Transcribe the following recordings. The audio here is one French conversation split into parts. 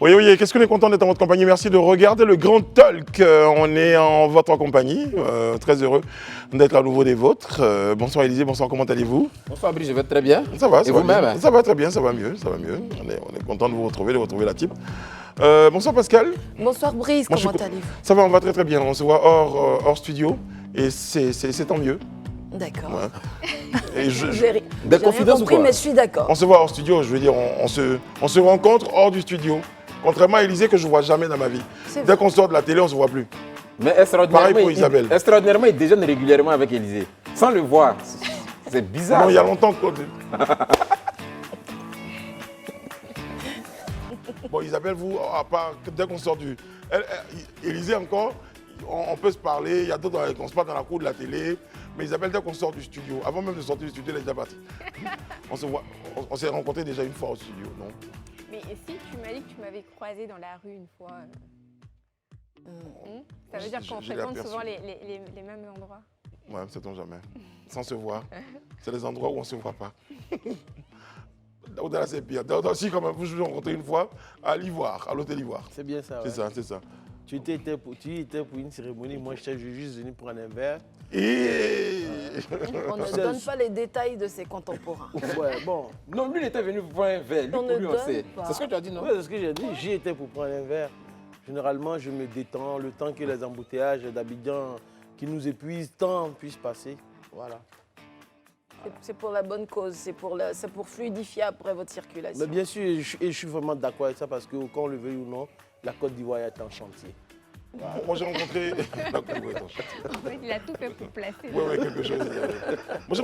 Oui, oui, qu'est-ce qu'on est content d'être en votre compagnie. Merci de regarder le Grand Talk. On est en votre compagnie. Très heureux d'être à nouveau des vôtres. Bonsoir Élisée, bonsoir, comment allez-vous? Bonsoir Brice, je vais très bien. Ça va, et vous-même? Ça va très bien, ça va mieux, ça va mieux. On est content de vous retrouver, la type. Bonsoir Pascal. Bonsoir Brice, comment allez-vous? Ça va, on va très très bien. On se voit hors studio et c'est tant mieux. D'accord. Ouais. J'ai confidences ou quoi? mais je suis d'accord. On se voit hors studio, je veux dire, on se rencontre hors du studio. Contrairement à Élisée que je ne vois jamais dans ma vie. Dès qu'on sort de la télé, on ne se voit plus. Mais pareil pour Isabelle. Extraordinairement, il déjeune régulièrement avec Élisée. Sans le voir. C'est bizarre. Non, il y a longtemps que... Bon, Isabelle, vous, à part dès qu'on sort du... Élisée encore, on peut se parler, il y a d'autres on se parle dans la cour de la télé. Mais Isabelle, dès qu'on sort du studio, avant même de sortir du studio, elle est déjà partie. On s'est rencontrés déjà une fois au studio, non? Mais si tu m'as dit que tu m'avais croisé dans la rue une fois, ça veut dire qu'on fréquente souvent les mêmes endroits. Ouais, sait-on jamais. Sans se voir. C'est les endroits où on ne se voit pas. Au-delà, c'est pire. Si, quand même, vous vous rencontrez une fois à l'Ivoire, à l'hôtel Ivoire. C'est bien ça. C'est ça, c'est ça. Tu étais pour une cérémonie, moi j'étais juste venu prendre un verre. On ne donne pas les détails de ses contemporains. Ouais, bon. Non, lui, il était venu pour prendre un verre. Lui, On pour ne lui, donne sait. pas. C'est ce que tu as dit, non? Ouais, c'est ce que j'ai dit. J'y étais pour prendre un verre. Généralement, je me détends le temps que les embouteillages d'Abidjan qui nous épuisent tant puissent passer. Voilà. C'est pour la bonne cause, c'est pour fluidifier après votre circulation. Mais bien sûr, et je suis vraiment d'accord avec ça parce que, quand on le veuille ou non, la Côte d'Ivoire est en chantier. Moi, j'ai rencontré... Il a tout fait pour placer. Oui, quelque chose. Moi, j'ai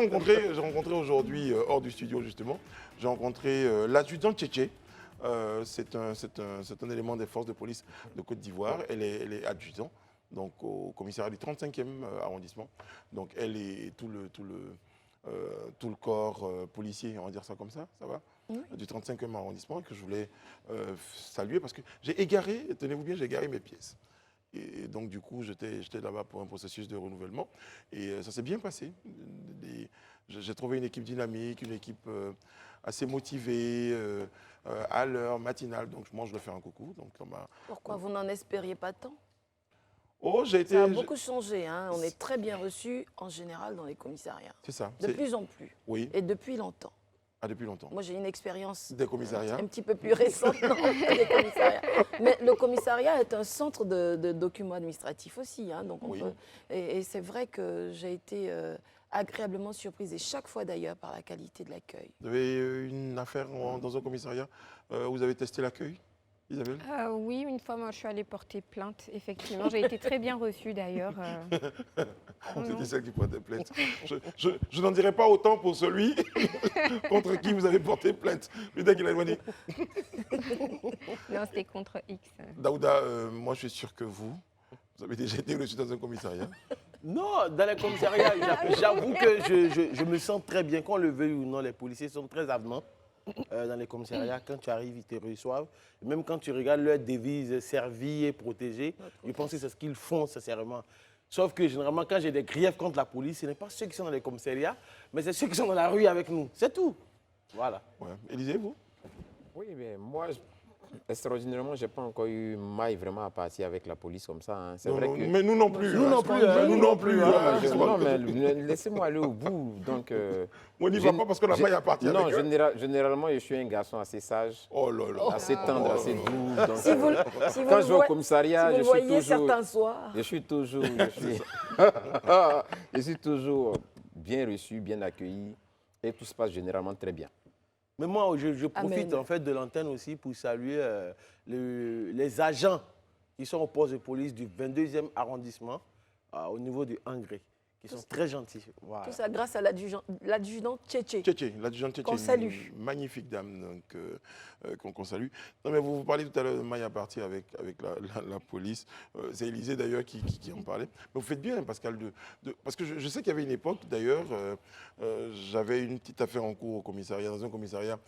rencontré aujourd'hui, hors du studio, justement, j'ai rencontré l'adjudant Tchétché. C'est un élément des forces de police de Côte d'Ivoire. Elle est adjudant, donc au commissariat du 35e arrondissement. Donc, elle est tout le corps policier, on va dire ça comme ça va, oui. Du 35e arrondissement, que je voulais saluer parce que j'ai égaré, tenez-vous bien, j'ai égaré mes pièces. Et donc, du coup, j'étais là-bas pour un processus de renouvellement. Et ça s'est bien passé. J'ai trouvé une équipe dynamique, une équipe assez motivée, à l'heure, matinale. Donc, moi, je leur fais un coucou. Donc, pourquoi vous n'en espériez pas tant? Ça a beaucoup changé. Hein. On est très bien reçus, en général, dans les commissariats. C'est ça. De plus en plus. Oui. Et depuis longtemps. Ah, depuis longtemps. Moi, j'ai une expérience des commissariats. Un petit peu plus récente, non, des commissariats. Mais le commissariat est un centre de documents administratifs aussi. Hein, donc oui. Et c'est vrai que j'ai été agréablement surprise, et chaque fois d'ailleurs, par la qualité de l'accueil. Vous avez une affaire dans un commissariat, vous avez testé l'accueil, Isabelle? Oui, une fois, moi, je suis allée porter plainte, effectivement. J'ai été très bien reçue, d'ailleurs. C'était celle qui portait plainte. Je n'en dirai pas autant pour celui contre qui vous avez porté plainte. Mais dès qu'il a éloigné. Non, c'était contre X. Daouda, moi, je suis sûr que vous avez déjà été reçu dans un commissariat. Non, dans les commissariats, j'avoue que je me sens très bien. Qu'on le veuille ou non, les policiers sont très avenants. Dans les commissariats, quand tu arrives, ils te reçoivent. Même quand tu regardes leur devise, servir et protéger, je pense que c'est ce qu'ils font sincèrement. Sauf que généralement, quand j'ai des griefs contre la police, ce n'est pas ceux qui sont dans les commissariats, mais c'est ceux qui sont dans la rue avec nous. C'est tout. Voilà. Ouais. Élisée, vous? Oui, mais moi, extraordinairement, je n'ai pas encore eu maille vraiment à partir avec la police comme ça. Hein. C'est vrai que... Mais nous non plus. Nous non plus. Nous non plus. Non, mais laissez-moi aller au bout. Donc, on n'y va pas parce qu'on a maille à partir avec eux. Non, généralement, je suis un garçon assez sage, assez tendre, assez doux. Donc, quand je vais au commissariat, je suis toujours bien reçu, bien accueilli et tout se passe généralement très bien. Mais moi, je profite en fait de l'antenne aussi pour saluer les agents qui sont au poste de police du 22e arrondissement au niveau du Hongrie, qui sont très gentils. Voilà. Tout ça grâce à l'adjudant Tchétché. L'adjudant Tchétché. Qu'on salue. Magnifique dame qu'on salue. Non, mais vous parlez tout à l'heure de maille à partir avec la police. C'est Élisée d'ailleurs qui en parlait. Mais vous faites bien, Pascal, parce que je sais qu'il y avait une époque d'ailleurs, j'avais une petite affaire en cours au commissariat, dans un commissariat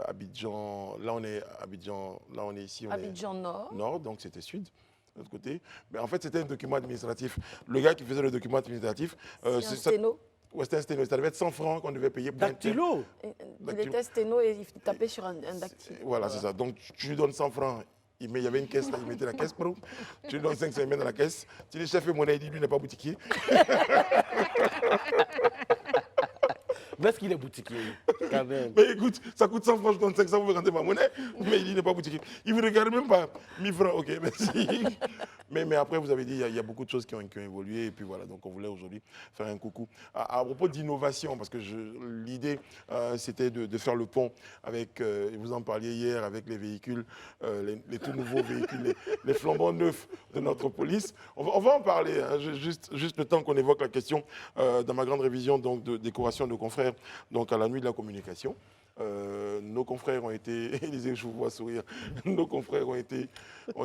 Abidjan. Là, on est ici. Abidjan Nord. Nord, donc c'était sud. De l'autre côté. Mais en fait, c'était un document administratif. Le gars qui faisait le document administratif... c'est un sténo. Ouais, c'était un sténo. Ça devait être 100 francs qu'on devait payer pour Dactylo. Il était sténo et il tapait sur un dactylo. Voilà, c'est ça. Donc, tu lui donnes 100 francs. Il y avait une caisse là, il mettait la caisse, tu lui donnes 500, il met dans la caisse. Tu dis, chef et monnaie, il dit, lui n'est pas boutiquier. Mais est-ce qu'il est boutiquier quand même? Mais écoute, ça coûte 100 francs, je donne 500, vous rentrer ma monnaie. Mais il dit, il n'est pas boutiquier. Il ne vous regarde même pas. 1000 francs, ok, merci. Mais après, vous avez dit, il y a beaucoup de choses qui ont évolué. Et puis voilà, donc on voulait aujourd'hui faire un coucou. À propos d'innovation, parce que l'idée, c'était de faire le pont avec, vous en parliez hier, avec les véhicules, les tout nouveaux véhicules, les flambants neufs de notre police. On va en parler, hein, juste le temps qu'on évoque la question dans ma grande révision donc, de décoration de confrères donc à la nuit de la communication. Nos confrères ont été, Élisée, je vous vois sourire, nos confrères ont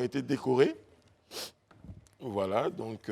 été décorés. Voilà, donc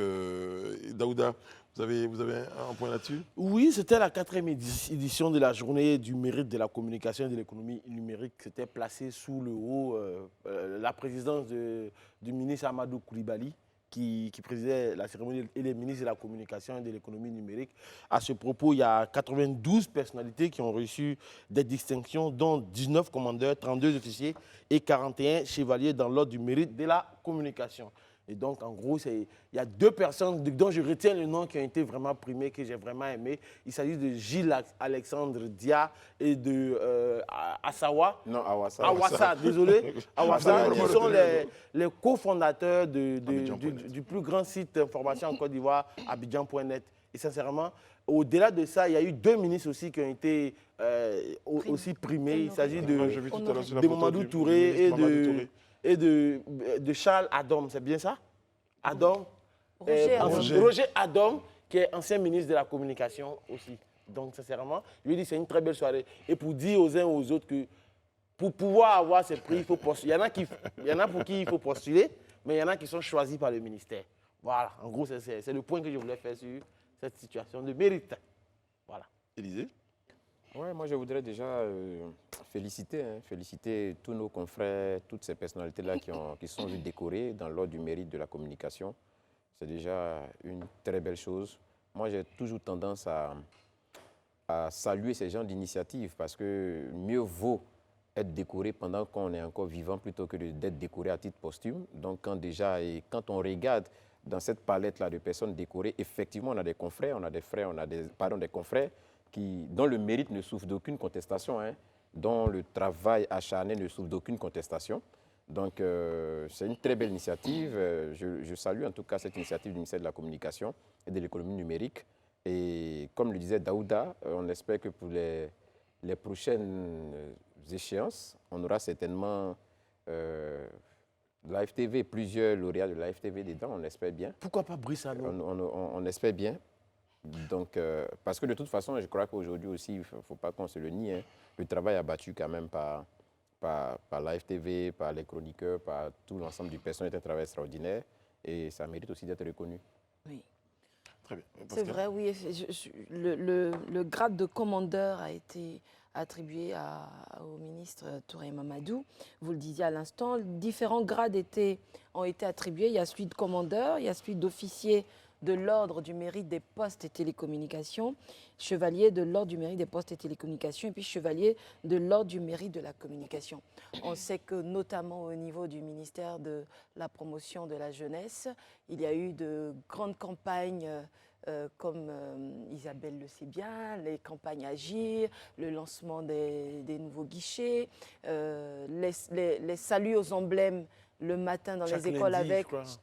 Daouda, vous avez un point là-dessus? Oui, c'était la 4e édition de la journée du mérite de la communication et de l'économie numérique. C'était placé sous le haut la présidence du ministre Amadou Koulibaly, qui présidait la cérémonie, et les ministres de la communication et de l'économie numérique. À ce propos, il y a 92 personnalités qui ont reçu des distinctions, dont 19 commandeurs, 32 officiers et 41 chevaliers dans l'ordre du mérite de la communication. Et donc, en gros, il y a 2 personnes dont je retiens le nom qui ont été vraiment primées, que j'ai vraiment aimé. Il s'agit de Gilles Alexandre Dia et de Asawa. Non, Awassa. Awassa, désolé. Awassa, qui sont les cofondateurs du plus grand site d'information en Côte d'Ivoire, Abidjan.net. Et sincèrement, au-delà de ça, il y a eu 2 ministres aussi qui ont été aussi primés. Il s'agit de Mamadou Touré et de Charles Adam, c'est bien ça? Adam. Roger Adam, qui est ancien ministre de la communication aussi. Donc, sincèrement, je lui dis c'est une très belle soirée. Et pour dire aux uns aux autres que pour pouvoir avoir ces prix, il faut postuler. Il y en a pour qui il faut postuler, mais il y en a qui sont choisis par le ministère. Voilà, en gros, c'est le point que je voulais faire sur cette situation de mérite. Voilà. Élisée? Ouais, moi, je voudrais déjà féliciter tous nos confrères, toutes ces personnalités-là qui sont vues décorées dans l'ordre du mérite de la communication. C'est déjà une très belle chose. Moi, j'ai toujours tendance à saluer ces genres d'initiatives parce que mieux vaut être décoré pendant qu'on est encore vivant plutôt que d'être décoré à titre posthume. Donc, quand on regarde dans cette palette-là de personnes décorées, effectivement, on a des confrères, on a des frères, des confrères dont le mérite ne souffre d'aucune contestation, hein, dont le travail acharné ne souffre d'aucune contestation. Donc, c'est une très belle initiative. Je salue en tout cas cette initiative du ministère de la Communication et de l'économie numérique. Et comme le disait Daouda, on espère que pour les prochaines échéances, on aura certainement Live TV, plusieurs lauréats de Live TV dedans, on espère bien. Pourquoi pas Brice Allo? On espère bien. Donc, parce que de toute façon, je crois qu'aujourd'hui aussi, il ne faut pas qu'on se le nie, hein, le travail abattu quand même par Live TV, par les chroniqueurs, par tout l'ensemble du personnel est un travail extraordinaire et ça mérite aussi d'être reconnu. Oui. Très bien. C'est vrai, oui. Le grade de commandeur a été attribué au ministre Touré Mamadou. Vous le disiez à l'instant, différents grades ont été attribués. Il y a celui de commandeur, il y a celui d'officier de l'ordre du mérite des postes et télécommunications, chevalier de l'ordre du mérite des postes et télécommunications, et puis chevalier de l'ordre du mérite de la communication. On sait que notamment au niveau du ministère de la promotion de la jeunesse, il y a eu de grandes campagnes comme Isabelle le sait bien, les campagnes Agir, le lancement des nouveaux guichets, les saluts aux emblèmes le matin dans les écoles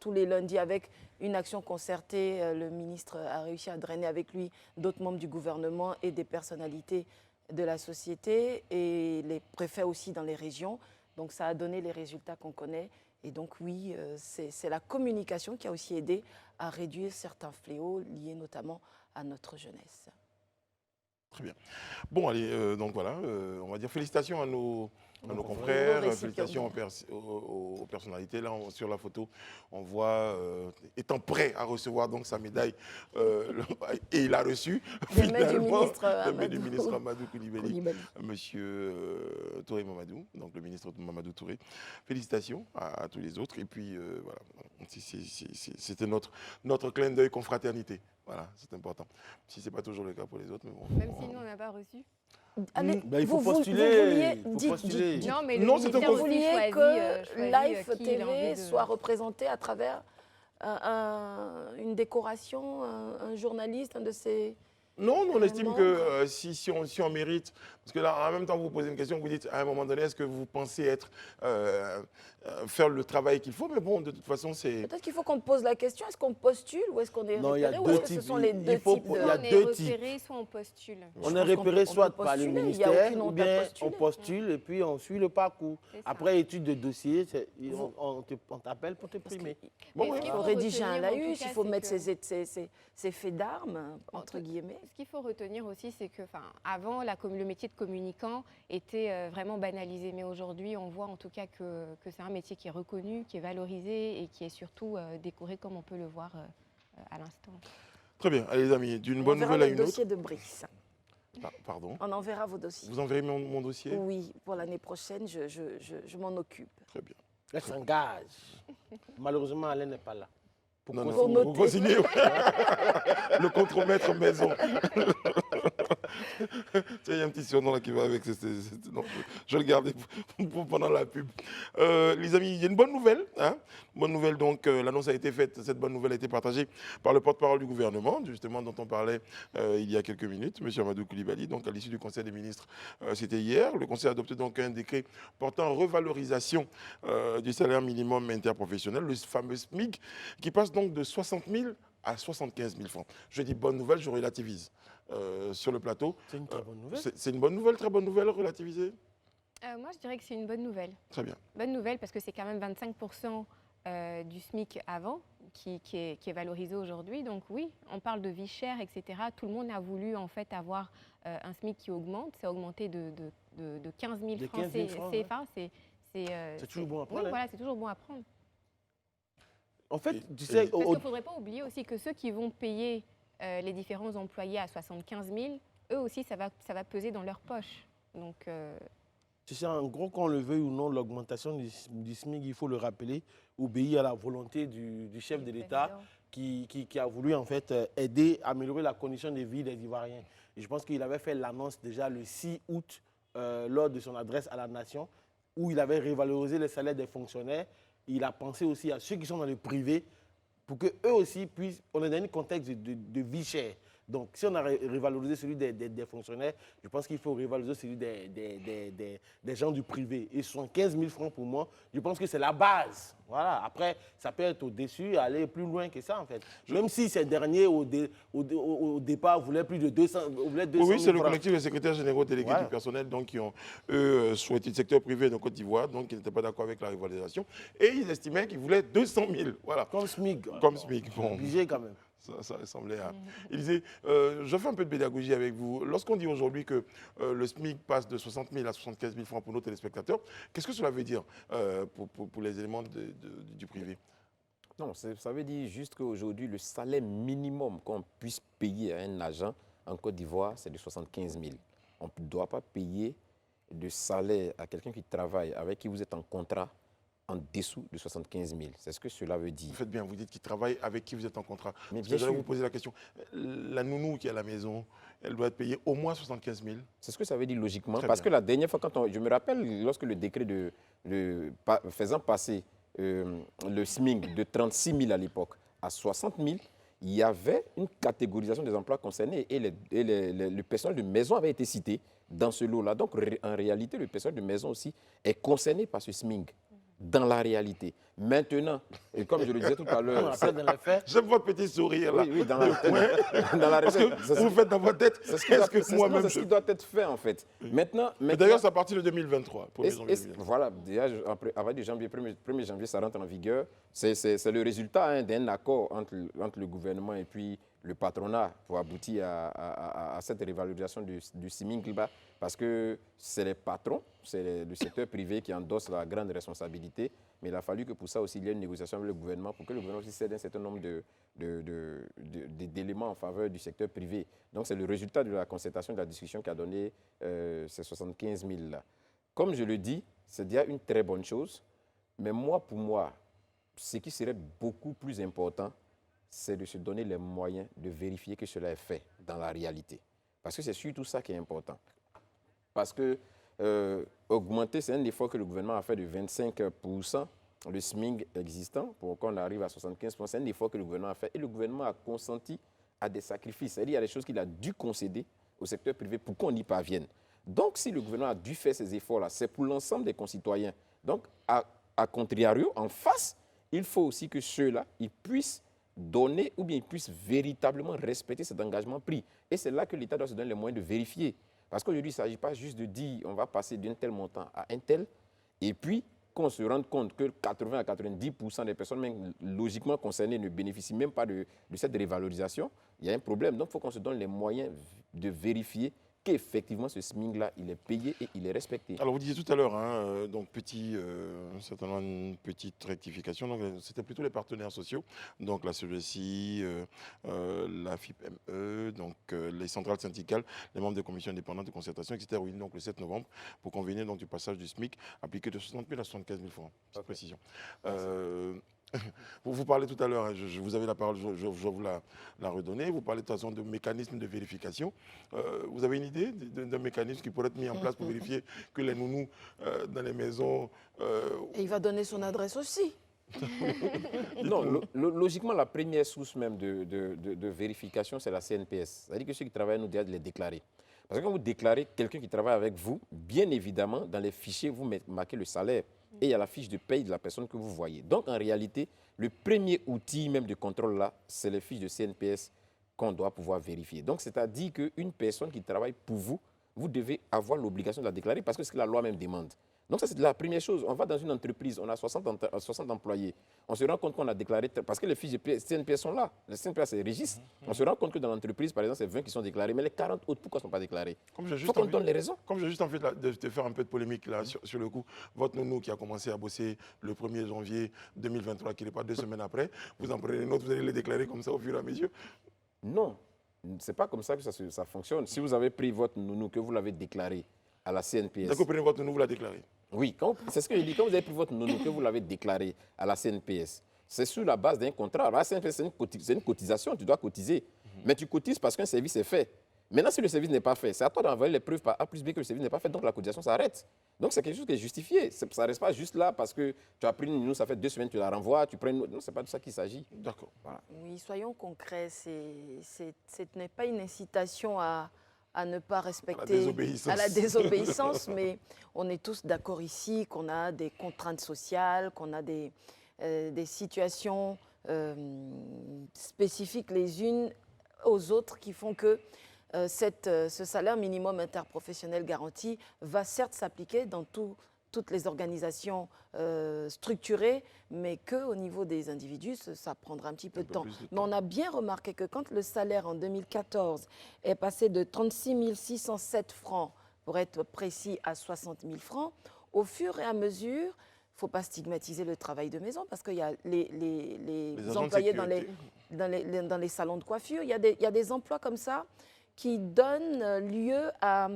tous les lundis avec une action concertée. Le ministre a réussi à drainer avec lui d'autres membres du gouvernement et des personnalités de la société et les préfets aussi dans les régions. Donc ça a donné les résultats qu'on connaît. Et donc oui, c'est la communication qui a aussi aidé à réduire certains fléaux liés notamment à notre jeunesse. Très bien. Bon, allez, donc voilà, on va dire félicitations à à nos confrères. Récipiendaires. Félicitations aux personnalités. Là, sur la photo, on voit étant prêt à recevoir donc sa médaille. Et il a reçu Des mains du finalement ministre des mains du Amadou. ministre Amadou Coulibaly, Koulibaly. monsieur Touré Mamadou, donc le ministre Mamadou Touré. Félicitations à tous les autres. Et puis, voilà, c'était notre clin d'œil confraternité. Voilà, c'est important. Si ce n'est pas toujours le cas pour les autres, mais bon. Même si nous, on n'a pas reçu. Allez, Ben, il faut vous postuler. vouliez, Il faut postuler. Non, mais Non, le c'est ministère un vous aussi vouliez choisit, que choisit Life qui il a envie TV de- soit représenté à travers une décoration, un journaliste, un de ces... Non, on estime membre. que si on mérite, parce que là, en même temps, vous posez une question, vous dites à un moment donné, est-ce que vous pensez faire le travail qu'il faut? Mais bon, de toute façon, c'est... Peut-être qu'il faut qu'on pose la question, est-ce qu'on postule ou est-ce qu'on est Non, il y a repéré ou deux est-ce que ce types. sont les Il deux faut- types il y de... a Soit on est deux types. repéré, soit on postule. On pense est qu'on repéré peut soit par le postuler, il y a ministère aucune ou honte à bien postuler. on postule et puis on suit le parcours. C'est ça. Après étude de dossier, on t'appelle pour te Parce primer. Bon, Mais ouais. ce qu'il Il faut faut rédiger un retenir, en tout laïus, cas, il faut c'est mettre que- ses faits d'armes, entre guillemets. Ce qu'il faut retenir aussi, c'est que, avant, le métier de communicant était vraiment banalisé, mais aujourd'hui, on voit en tout cas que c'est un métier qui est reconnu, qui est valorisé et qui est surtout décoré comme on peut le voir à l'instant. Très bien, allez les amis, d'une On bonne enverra nouvelle à le une autre. dossier de Brice. Pardon. On enverra vos dossiers. Vous enverrez mon dossier? Oui, pour l'année prochaine, je m'en occupe. Très bien. Elle s'engage. Malheureusement, Alain n'est pas là. Non, non, Pour vous noter. consignez le contremaître maison. Tiens, il y a un petit surnom là qui va avec. Non, je vais le garder pendant la pub. Les amis, il y a une bonne nouvelle. Hein, bonne nouvelle, donc, l'annonce a été faite. Cette bonne nouvelle a été partagée par le porte-parole du gouvernement, justement, dont on parlait il y a quelques minutes, M. Amadou Coulibaly. Donc, à l'issue du Conseil des ministres, c'était hier. Le Conseil a adopté donc un décret portant revalorisation du salaire minimum interprofessionnel, le fameux SMIC, qui passe donc de 60 000 à 75 000 francs. Je dis bonne nouvelle, je relativise sur le plateau. C'est une très bonne nouvelle. C'est une bonne nouvelle, très bonne nouvelle, relativisée? Moi, je dirais que c'est une bonne nouvelle. Très bien. Bonne nouvelle parce que c'est quand même 25% du SMIC avant qui est valorisé aujourd'hui. Donc oui, on parle de vie chère, etc. Tout le monde a voulu en fait avoir un SMIC qui augmente. C'est augmenté de 15 000 De francs 15 000 francs, CFA. C'est toujours bon à prendre, Oui, hein. voilà, c'est toujours bon à prendre. En fait, Et- tu sais, et- Parce qu'il ne faudrait pas oublier aussi que ceux qui vont payer les différents employés à 75 000, eux aussi, ça va peser dans leur poche. Donc, tu sais, en gros, qu'on le veuille ou non, l'augmentation du SMIC, il faut le rappeler, obéit à la volonté du chef de l'État qui a voulu en fait aider à améliorer la condition de vie des Ivoiriens. Et je pense qu'il avait fait l'annonce déjà le 6 août lors de son adresse à la nation, où il avait révalorisé les salaires des fonctionnaires. Il a pensé aussi à ceux qui sont dans le privé pour qu'eux aussi puissent. On est dans un contexte de vie chère. Donc, si on a révalorisé celui des fonctionnaires, je pense qu'il faut révaloriser celui des gens du privé. Et 75 000 francs pour moi, je pense que c'est la base. Voilà. Après, ça peut être au-dessus, aller plus loin que ça, en fait. Même si ces derniers, au départ, voulaient plus de 200 voulaient 200 Oui, 000 c'est le francs. collectif des secrétaires généraux délégués Voilà. du personnel donc, qui ont, eux, souhaité le secteur privé de Côte d'Ivoire, donc qui n'étaient pas d'accord avec la rivalisation. Et ils estimaient qu'ils voulaient 200 000. Voilà. Comme SMIC. Comme SMIC. Bon. Obligé quand même. Ça ressemblait à... Il disait, je fais un peu de pédagogie avec vous. Lorsqu'on dit aujourd'hui que le SMIC passe de 60 000 à 75 000 francs pour nos téléspectateurs, qu'est-ce que cela veut dire pour les éléments du privé? Non, ça veut dire juste qu'aujourd'hui, le salaire minimum qu'on puisse payer à un agent en Côte d'Ivoire, c'est de 75 000. On ne doit pas payer de salaire à quelqu'un qui travaille, avec qui vous êtes en contrat, en dessous de 75 000. C'est ce que cela veut dire. Vous faites bien, vous dites qu'ils travaillent avec qui vous êtes en contrat. Mais Parce bien que j'allais sûr. vous poser la question. La nounou qui est à la maison, elle doit être payée au moins 75 000. C'est ce que ça veut dire logiquement. Très Parce bien. que la dernière fois, je me rappelle, lorsque le décret faisant passer le SMIC de 36 000 à l'époque à 60 000, il y avait une catégorisation des emplois concernés et le personnel de maison avait été cité dans ce lot-là. Donc, en réalité, le personnel de maison aussi est concerné par ce SMIC dans la réalité. Maintenant, et comme je le disais tout à l'heure, Après, dans les faits, J'aime votre petit sourire là. oui, dans la Parce réalité, que vous faites dans votre tête, c'est est-ce que moi-même ce qui doit être fait en fait. Maintenant, Mais d'ailleurs, c'est à partir de 2023. Et- et- voilà, déjà, avant du janvier, 1er janvier, ça rentre en vigueur. C'est le résultat d'un accord entre le gouvernement et puis le patronat pour aboutir à cette révalorisation du SMIC-là, parce que c'est les patrons, c'est le secteur privé qui endosse la grande responsabilité, mais il a fallu que pour ça aussi, il y ait une négociation avec le gouvernement pour que le gouvernement aussi cède un certain nombre d'éléments en faveur du secteur privé. Donc c'est le résultat de la concertation, de la discussion qui a donné ces 75 000 là. Comme je le dis, c'est déjà une très bonne chose, mais pour moi, ce qui serait beaucoup plus important, c'est de se donner les moyens de vérifier que cela est fait dans la réalité. Parce que c'est surtout ça qui est important. Parce que augmenter, c'est un effort que le gouvernement a fait de 25%, le SMIC existant, pour qu'on arrive à 75%, c'est un effort que le gouvernement a fait. Et le gouvernement a consenti à des sacrifices. C'est-à-dire qu'il y a des choses qu'il a dû concéder au secteur privé pour qu'on y parvienne. Donc, si le gouvernement a dû faire ces efforts-là, c'est pour l'ensemble des concitoyens. Donc, à contrario, en face, il faut aussi que ceux-là, ils puissent donner ou bien ils puissent véritablement respecter cet engagement pris. Et c'est là que l'État doit se donner les moyens de vérifier. Parce qu'aujourd'hui, il ne s'agit pas juste de dire on va passer d'un tel montant à un tel, et puis qu'on se rende compte que 80 à 90% des personnes même logiquement concernées ne bénéficient même pas de cette révalorisation. Il y a un problème. Donc, il faut qu'on se donne les moyens de vérifier qu'effectivement ce SMIC-là, il est payé et il est respecté. Alors vous disiez tout à l'heure, donc certainement une petite rectification, donc c'était plutôt les partenaires sociaux, donc la CGSI, la FIPME, donc les centrales syndicales, les membres des commissions indépendantes de concertation, etc. Oui, donc le 7 novembre, pour convenir donc, du passage du SMIC appliqué de 60 000 à 75 000 francs, cette précision. Vous parlez tout à l'heure, vous avez la parole, je vais vous la redonner. Vous parlez de toute façon de mécanismes de vérification. Vous avez une idée d'un mécanisme qui pourrait être mis en place pour vérifier que les nounous dans les maisons... Et il va donner son adresse aussi. Non, logiquement, la première source même de vérification, c'est la CNPS. C'est-à-dire que ceux qui travaillent nous doivent les déclarer. Parce que quand vous déclarez quelqu'un qui travaille avec vous, bien évidemment, dans les fichiers, vous marquez le salaire. Et il y a la fiche de paye de la personne que vous voyez. Donc, en réalité, le premier outil même de contrôle là, c'est les fiches de CNPS qu'on doit pouvoir vérifier. Donc, c'est-à-dire qu'une personne qui travaille pour vous, vous devez avoir l'obligation de la déclarer parce que c'est ce que la loi même demande. Donc, ça, c'est la première chose. On va dans une entreprise, on a 60 employés. On se rend compte qu'on a déclaré, parce que les fiches de CNPS sont là. Les CNPS, c'est registre. On se rend compte que dans l'entreprise, par exemple, c'est 20 qui sont déclarés, mais les 40 autres, pourquoi ne sont pas déclarés? Il faut qu'on donne les raisons. Comme j'ai juste envie de te faire un peu de polémique là, sur le coup, votre nounou qui a commencé à bosser le 1er janvier 2023, qui n'est pas 2 semaines après, vous en prenez une autre, vous allez les déclarer comme ça au fur et à mesure? Non, ce n'est pas comme ça que ça fonctionne. Si vous avez pris votre nounou, que vous l'avez déclaré à la CNPS... D'accord, vous prenez votre nounou, vous la déclarez? Oui, c'est ce que je dis. Quand vous avez pris votre nounou, que vous l'avez déclaré à la CNPS, c'est sur la base d'un contrat. La CNPS, c'est une cotisation, tu dois cotiser. Mais tu cotises parce qu'un service est fait. Maintenant, si le service n'est pas fait, c'est à toi d'envoyer les preuves par A plus B que le service n'est pas fait, donc la cotisation s'arrête. Donc c'est quelque chose qui est justifié. Ça ne reste pas juste là parce que tu as pris une nounou, ça fait 2 semaines, tu la renvoies, tu prends une autre. Non, ce n'est pas de ça qu'il s'agit. D'accord. Voilà. Oui, soyons concrets. Ce n'est pas une incitation à ne pas respecter, à la désobéissance, mais on est tous d'accord ici qu'on a des contraintes sociales, qu'on a des situations spécifiques les unes aux autres qui font que ce salaire minimum interprofessionnel garanti va certes s'appliquer dans toutes les organisations structurées, mais qu'au niveau des individus, ça prendra un petit peu de temps. Mais on a bien remarqué que quand le salaire en 2014 est passé de 36 607 francs, pour être précis, à 60 000 francs, au fur et à mesure, il ne faut pas stigmatiser le travail de maison, parce qu'il y a les employés dans les salons de coiffure, il y a des emplois comme ça qui donnent lieu à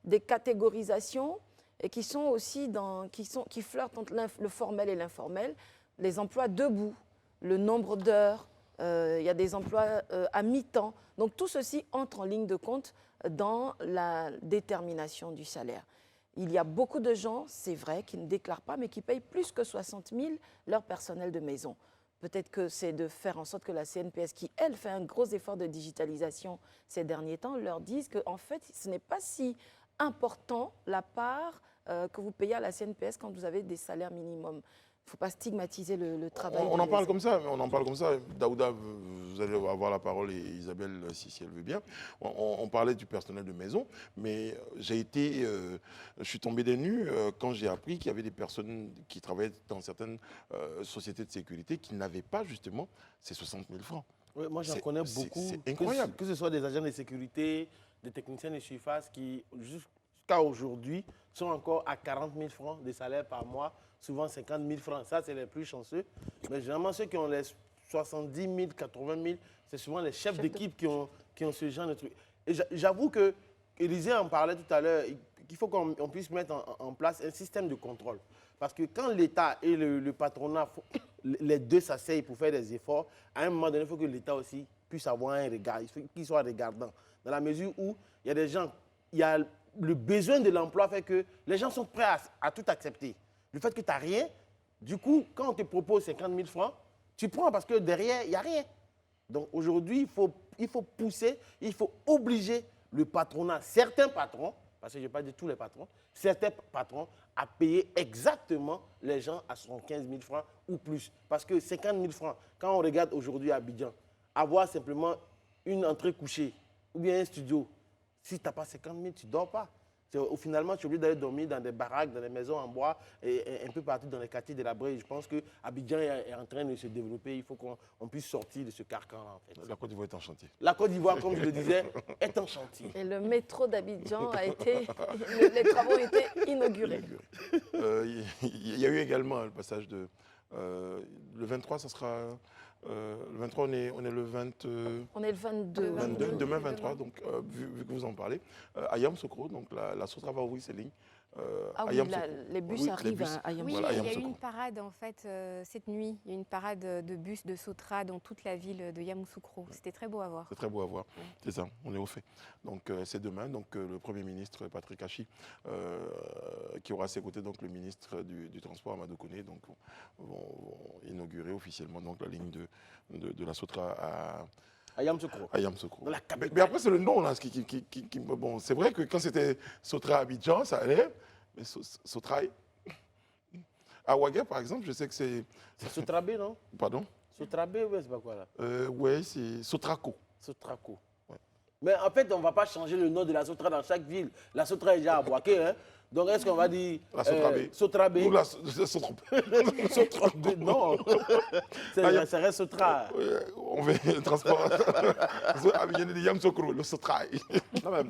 des catégorisations et qui sont aussi qui flirtent entre le formel et l'informel, les emplois debout, le nombre d'heures, il y a des emplois à mi-temps. Donc tout ceci entre en ligne de compte dans la détermination du salaire. Il y a beaucoup de gens, c'est vrai, qui ne déclarent pas, mais qui payent plus que 60 000 leur personnel de maison. Peut-être que c'est de faire en sorte que la CNPS, qui, elle, fait un gros effort de digitalisation ces derniers temps, leur dise qu'en fait, ce n'est pas si important la part que vous payez à la CNPS quand vous avez des salaires minimums. Il ne faut pas stigmatiser le travail. On en parle comme ça, Daouda, vous allez avoir la parole, et Isabelle, si elle veut bien. On parlait du personnel de maison, mais je suis tombé des nues quand j'ai appris qu'il y avait des personnes qui travaillaient dans certaines sociétés de sécurité qui n'avaient pas justement ces 60 000 francs. Oui, moi, j'en connais beaucoup. C'est incroyable. Que ce soit des agents de sécurité, des techniciens de surface qui, jusqu'à aujourd'hui, sont encore à 40 000 francs de salaire par mois, souvent 50 000 francs. Ça, c'est les plus chanceux. Mais généralement, ceux qui ont les 70 000, 80 000, c'est souvent les chefs d'équipe qui ont ce genre de trucs. Et j'avoue que Élisée en parlait tout à l'heure, qu'il faut qu'on puisse mettre en place un système de contrôle. Parce que quand l'État et le patronat, les deux s'asseyent pour faire des efforts, à un moment donné, il faut que l'État aussi puisse avoir un regard, il faut qu'il soit regardant. Dans la mesure où il y a des gens, il y a le besoin de l'emploi fait que les gens sont prêts à tout accepter. Le fait que tu n'as rien, du coup, quand on te propose 50 000 francs, tu prends parce que derrière, il n'y a rien. Donc aujourd'hui, il faut pousser, il faut obliger le patronat, certains patrons, parce que je n'ai pas dit tous les patrons, certains patrons à payer exactement les gens à 75 000 francs ou plus. Parce que 50 000 francs, quand on regarde aujourd'hui à Abidjan, avoir simplement une entrée couchée ou bien un studio, si tu n'as pas 50 000, tu ne dors pas. Finalement, tu es obligé d'aller dormir dans des baraques, dans des maisons en bois et un peu partout dans les quartiers de la Brèche. Je pense que Abidjan est en train de se développer. Il faut qu'on puisse sortir de ce carcan-là. En fait. La Côte d'Ivoire est en chantier. La Côte d'Ivoire, comme je le disais, est en chantier. Et le métro d'Abidjan a été... les travaux ont été inaugurés. Il y a eu également le passage de... le 23, ça sera... le 23, on est le 20... On est le 22. Demain 23, donc vu que vous en parlez. À Yamoussoukro, donc la Sotra va ouvrir ses lignes. Ah oui, les bus arrivent à Oui, Yamoussoukro. il y a eu une parade en fait cette nuit. Il y a eu une parade de bus de Sotra dans toute la ville de Yamoussoukro. C'était très beau à voir. C'est très beau à voir, c'est ça, on est au fait. Donc c'est demain, donc le Premier ministre Patrick Hachi, qui aura à ses côtés donc, le ministre du Transport Amadou Koné, donc vont inaugurer officiellement donc, la ligne de la Sotra à Yamoussoukro. Mais après, c'est le nom là, bon, c'est vrai que quand c'était Sotra à Abidjan, ça allait, mais Sotraï. À Ouaga, par exemple, je sais que c'est... C'est Sotrabé, non? Pardon? Sotrabé, ouais, c'est pas quoi là? Oui, c'est Sotraco. Sotraco. Ouais. Mais en fait, on ne va pas changer le nom de la Sotra dans chaque ville. La Sotra est déjà à Boaké, hein? Donc, est-ce qu'on va dire la Sotrabé? Sotrabé. Ou la Sotrabé. Sotrabé, non. Ça reste Sotra. On veut le transport. Abidjan de Yamoussoukro, le Sotraï. Non, mais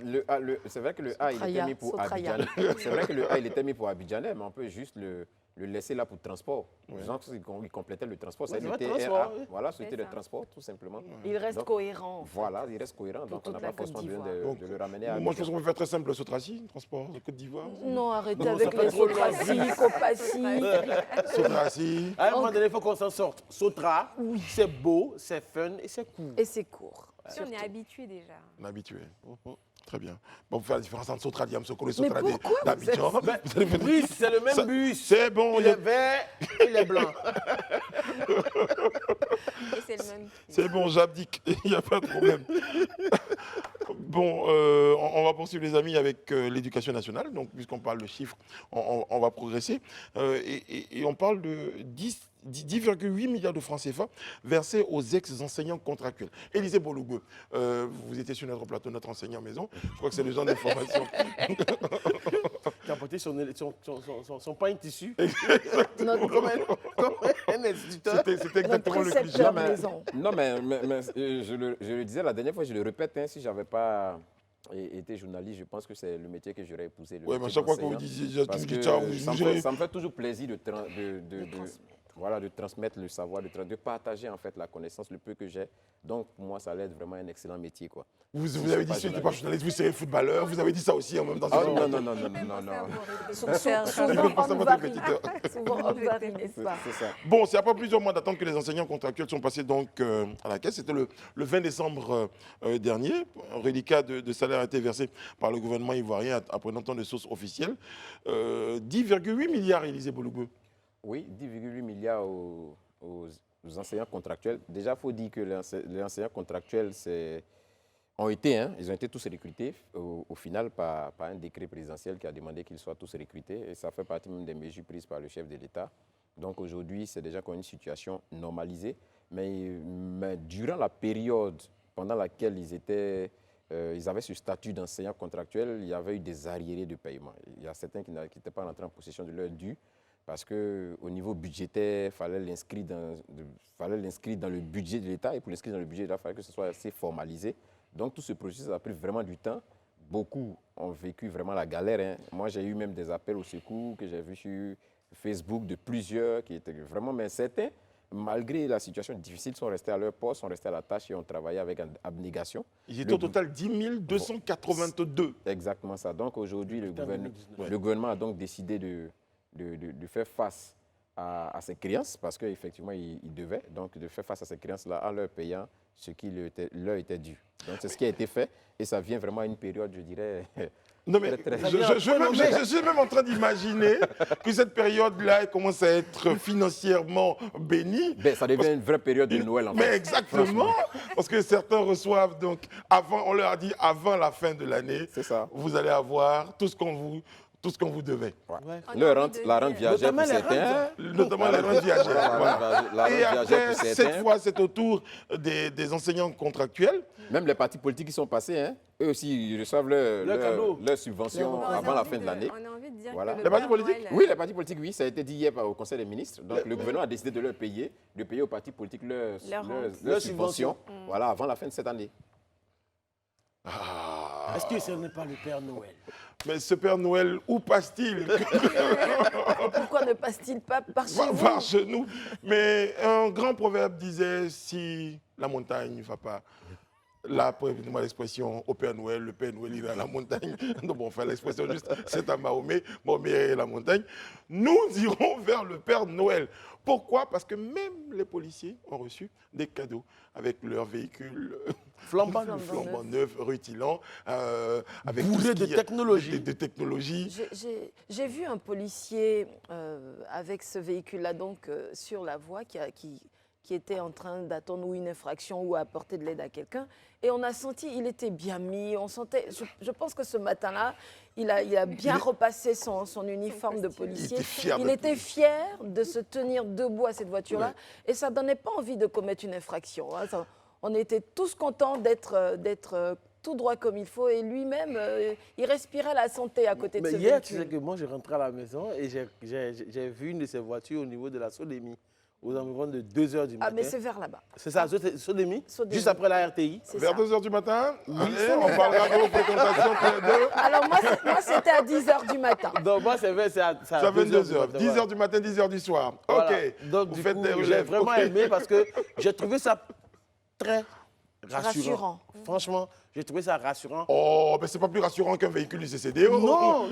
c'est vrai que le A, il était mis pour Abidjan. C'est vrai que le A, il était mis pour Abidjanais, mais on peut juste le laisser là pour le transport. Les gens, ils complétaient le transport. Ça Ouais, était transport, oui. Voilà, c'était le transport, tout simplement. Il reste cohérent. Voilà, il reste cohérent. Donc, on n'a pas forcément besoin de le ramener à Moi, je pense qu'on peut faire très simple, le Sotraci, transport de Côte d'Ivoire. Non, arrêtez avec les Sotraci, Copassi. Sotraci. À un moment donné, il faut qu'on s'en sorte. Sotra, c'est beau, c'est fun et c'est cool. Et c'est court. Si on est habitué déjà. On est habitué. Très bien. Bon, vous faire la différence entre Sotra Yamoussoukro et Mais Sotra pourquoi d'Abidjan. Oui, c'est le même bus. C'est bon. Il est vert et il est blanc. Et c'est le même. C'est bon, j'abdique. Il n'y a pas de problème. Bon, on va poursuivre les amis avec l'éducation nationale. Donc, puisqu'on parle de chiffres, on va progresser. Et on parle de 10,8 milliards de francs CFA versés aux ex-enseignants contractuels. Élisée Bologbeu, vous étiez sur notre plateau, notre enseignant maison. Je crois que c'est le genre d'information. Qui a porté son pain de tissu. Notre Comme un instituteur. C'était exactement le cliché. précepteur maison. Non, mais je le disais la dernière fois, je le répète, hein, si je n'avais pas été journaliste, je pense que c'est le métier que j'aurais épousé. Oui, mais à chaque fois que vous dites ça, ça me fait toujours plaisir de transmettre le savoir, de partager en fait la connaissance, le peu que j'ai. Donc pour moi, ça l'aide vraiment un excellent métier, quoi. Vous avez dit si vous n'êtes pas journaliste, vous serez footballeur. Vous avez dit ça aussi en même temps. Ah, non. Souvent, on varie, n'est-ce pas? C'est ça. Bon, c'est après plusieurs mois d'attente que les enseignants contractuels sont passés donc à la caisse. C'était le 20 décembre dernier. Un reliquat de salaire a été versé par le gouvernement ivoirien après un temps de sources officielles. 10,8 milliards, Élisée Bologbeu. Oui, 10,8 milliards aux enseignants contractuels. Déjà, il faut dire que les enseignants contractuels ils ont été tous recrutés au final par un décret présidentiel qui a demandé qu'ils soient tous recrutés. Et ça fait partie même des mesures prises par le chef de l'État. Donc aujourd'hui, c'est déjà une situation normalisée. Mais durant la période pendant laquelle ils avaient ce statut d'enseignant contractuel, il y avait eu des arriérés de paiement. Il y a certains qui n'étaient pas rentrés en possession de leur dû. parce qu'au niveau budgétaire, il fallait l'inscrire dans le budget de l'État. Et pour l'inscrire dans le budget de l'État, il fallait que ce soit assez formalisé. Donc tout ce processus a pris vraiment du temps. Beaucoup ont vécu vraiment la galère. Hein. Moi, j'ai eu même des appels au secours que j'ai vus sur Facebook de plusieurs qui étaient vraiment... Mais certains, malgré la situation difficile, sont restés à leur poste, sont restés à la tâche et ont travaillé avec abnégation. Ils étaient au total 10 282. Exactement ça. Donc aujourd'hui, le gouvernement a donc décidé de faire face à ces créances, parce qu'effectivement, il devait, donc de faire face à ces créances-là en leur payant ce qui leur était dû. Donc c'est ce qui a été fait, et ça vient vraiment à une période, je dirais... Non, mais je suis même en train d'imaginer que cette période-là commence à être financièrement bénie. Ben, ça devient une vraie période de Noël, en fait. Mais exactement, parce que certains reçoivent, donc, on leur a dit, avant la fin de l'année, vous allez avoir tout ce qu'on vous devait. Ouais. La rente viagère pour certains. Notamment la rente viagère. Voilà. Et après, cette fois, c'est au tour des enseignants contractuels. Même les partis politiques qui sont passés, hein, eux aussi, ils reçoivent leur subvention avant la fin de l'année. On a envie de dire voilà. que les partis politiques Oui, les partis politiques, oui, ça a été dit hier au Conseil des ministres. Donc le gouvernement a décidé de leur payer, de payer aux partis politiques leur subvention, voilà, avant la fin de cette année. Est-ce que ce n'est pas le Père Noël? Mais ce Père Noël, où passe-t-il? Pourquoi ne passe-t-il pas par chez vous? Par chez nous. Mais un grand proverbe disait, si la montagne ne va pas, là, permettez-moi l'expression, au Père Noël, le Père Noël ira à la montagne. Donc, bon, enfin, l'expression juste, c'est à Mahomet, Mahomet est la montagne. Nous irons vers le Père Noël. Pourquoi? Parce que même les policiers ont reçu des cadeaux avec leurs véhicules flambant neufs, rutilants, avec bourrés de technologie. De technologie. J'ai vu un policier avec ce véhicule-là donc sur la voie qui était en train d'attendre une infraction ou apporter de l'aide à quelqu'un. Et on a senti, il était bien mis, on sentait, je pense que ce matin-là, il a bien repassé son uniforme de policier. Il était fier de se tenir debout à cette voiture-là. Ouais. Et ça ne donnait pas envie de commettre une infraction. Hein. On était tous contents d'être tout droit comme il faut. Et lui-même, il respirait la santé à côté de ce véhicule. Mais hier, tu sais que moi, je rentrais à la maison et j'ai vu une de ces voitures au niveau de la Solémie, aux environs de 2h du matin. Ah, mais c'est vers là-bas. C'est ça, Solémie, juste après la RTI. Vers 2h du matin, oui. Allez, on parlera de vos fréquentations tous les deux. Alors moi c'était à 10h du matin. Donc moi, c'est à 22h. 10h du matin, 10h du soir. Voilà. OK. Donc du coup, j'ai vraiment aimé parce que j'ai trouvé ça très rassurant. Franchement, j'ai trouvé ça rassurant. Oh, mais c'est pas plus rassurant qu'un véhicule du CCDO. Non,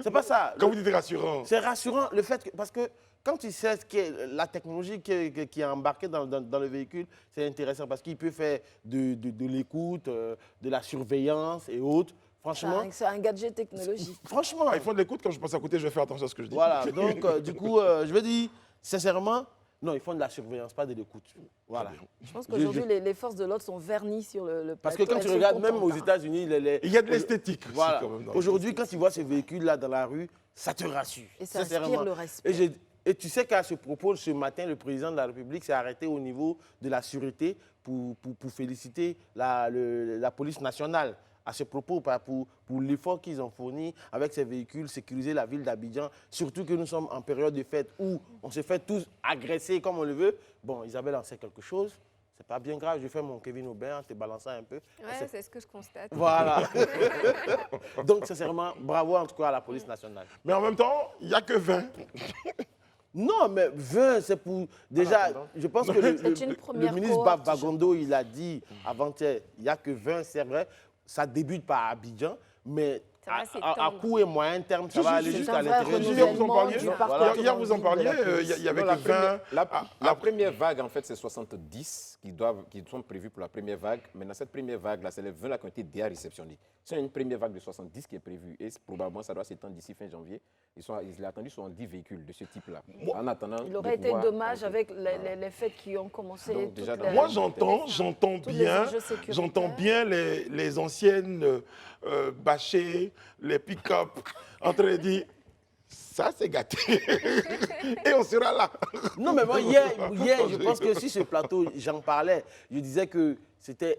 c'est pas ça. Quand vous dites rassurant. C'est rassurant le fait que, parce que quand tu sais ce qu'est la technologie qui est embarquée dans le véhicule, c'est intéressant parce qu'il peut faire de l'écoute, de la surveillance et autres. Franchement. C'est un gadget technologique. Franchement. Ils font de l'écoute, quand je passe à côté, je vais faire attention à ce que je dis. Voilà, donc du coup, je veux dire, sincèrement, non, ils font de la surveillance, pas de l'écoute. Voilà. Je pense qu'aujourd'hui, les forces de l'ordre sont vernies sur le plateau. Parce que quand tu regardes, même aux États-Unis, il y a de l'esthétique. Voilà. Aujourd'hui, quand tu vois ce véhicule-là dans la rue, ça te rassure. Et ça inspire le respect. Et tu sais qu'à ce propos, ce matin, le président de la République s'est arrêté au niveau de la sûreté pour féliciter la police nationale. À ce propos, pour l'effort qu'ils ont fourni avec ces véhicules, sécuriser la ville d'Abidjan, surtout que nous sommes en période de fête où on se fait tous agresser comme on le veut. Bon, Isabelle en sait quelque chose. C'est pas bien grave, je fais mon Kevin Aubin en te balançant un peu. Ouais, c'est ce que je constate. Voilà. Donc, sincèrement, bravo en tout cas à la police nationale. Mais en même temps, il n'y a que 20. Non, mais 20, c'est pour... Déjà, je pense que le ministre Bagondo, il a dit avant-hier, il n'y a que 20, c'est vrai. Ça débute par Abidjan, mais à court et moyen terme, ça va aller jusqu'à l'intérieur. Hier, vous en parliez, il y avait que 20. La première vague, en fait, c'est 70 qui sont prévus pour la première vague. Maintenant, cette première vague-là, c'est les 20 là qui ont été déjà réceptionnés. C'est une première vague de 70 qui est prévue et probablement ça doit s'étendre d'ici fin janvier. Il a attendu 70 véhicules de ce type-là. En attendant, il aurait été dommage avec les fêtes qui ont commencé. Donc, moi, j'entends bien les anciennes bâchées, les pick-up, en train de dire ça c'est gâté. Et on sera là. Non, mais moi, hier je pense que sur ce plateau, j'en parlais. Je disais que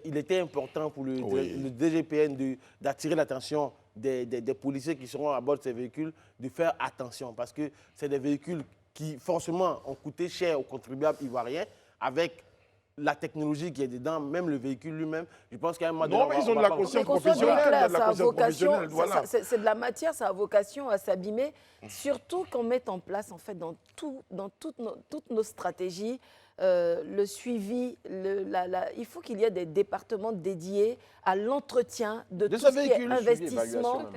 il était important pour le DGPN d'attirer l'attention des policiers qui seront à bord de ces véhicules, de faire attention. Parce que c'est des véhicules qui, forcément, ont coûté cher aux contribuables ivoiriens, avec la technologie qui est dedans, même le véhicule lui-même. Je pense qu'à un moment donné, Non, mais ils ont de la conscience professionnelle. C'est de la matière, ça a vocation à s'abîmer, surtout qu'on mette en place, en fait, dans toutes nos stratégies, le suivi, il faut qu'il y ait des départements dédiés à l'entretien de tout ce qui est investissement.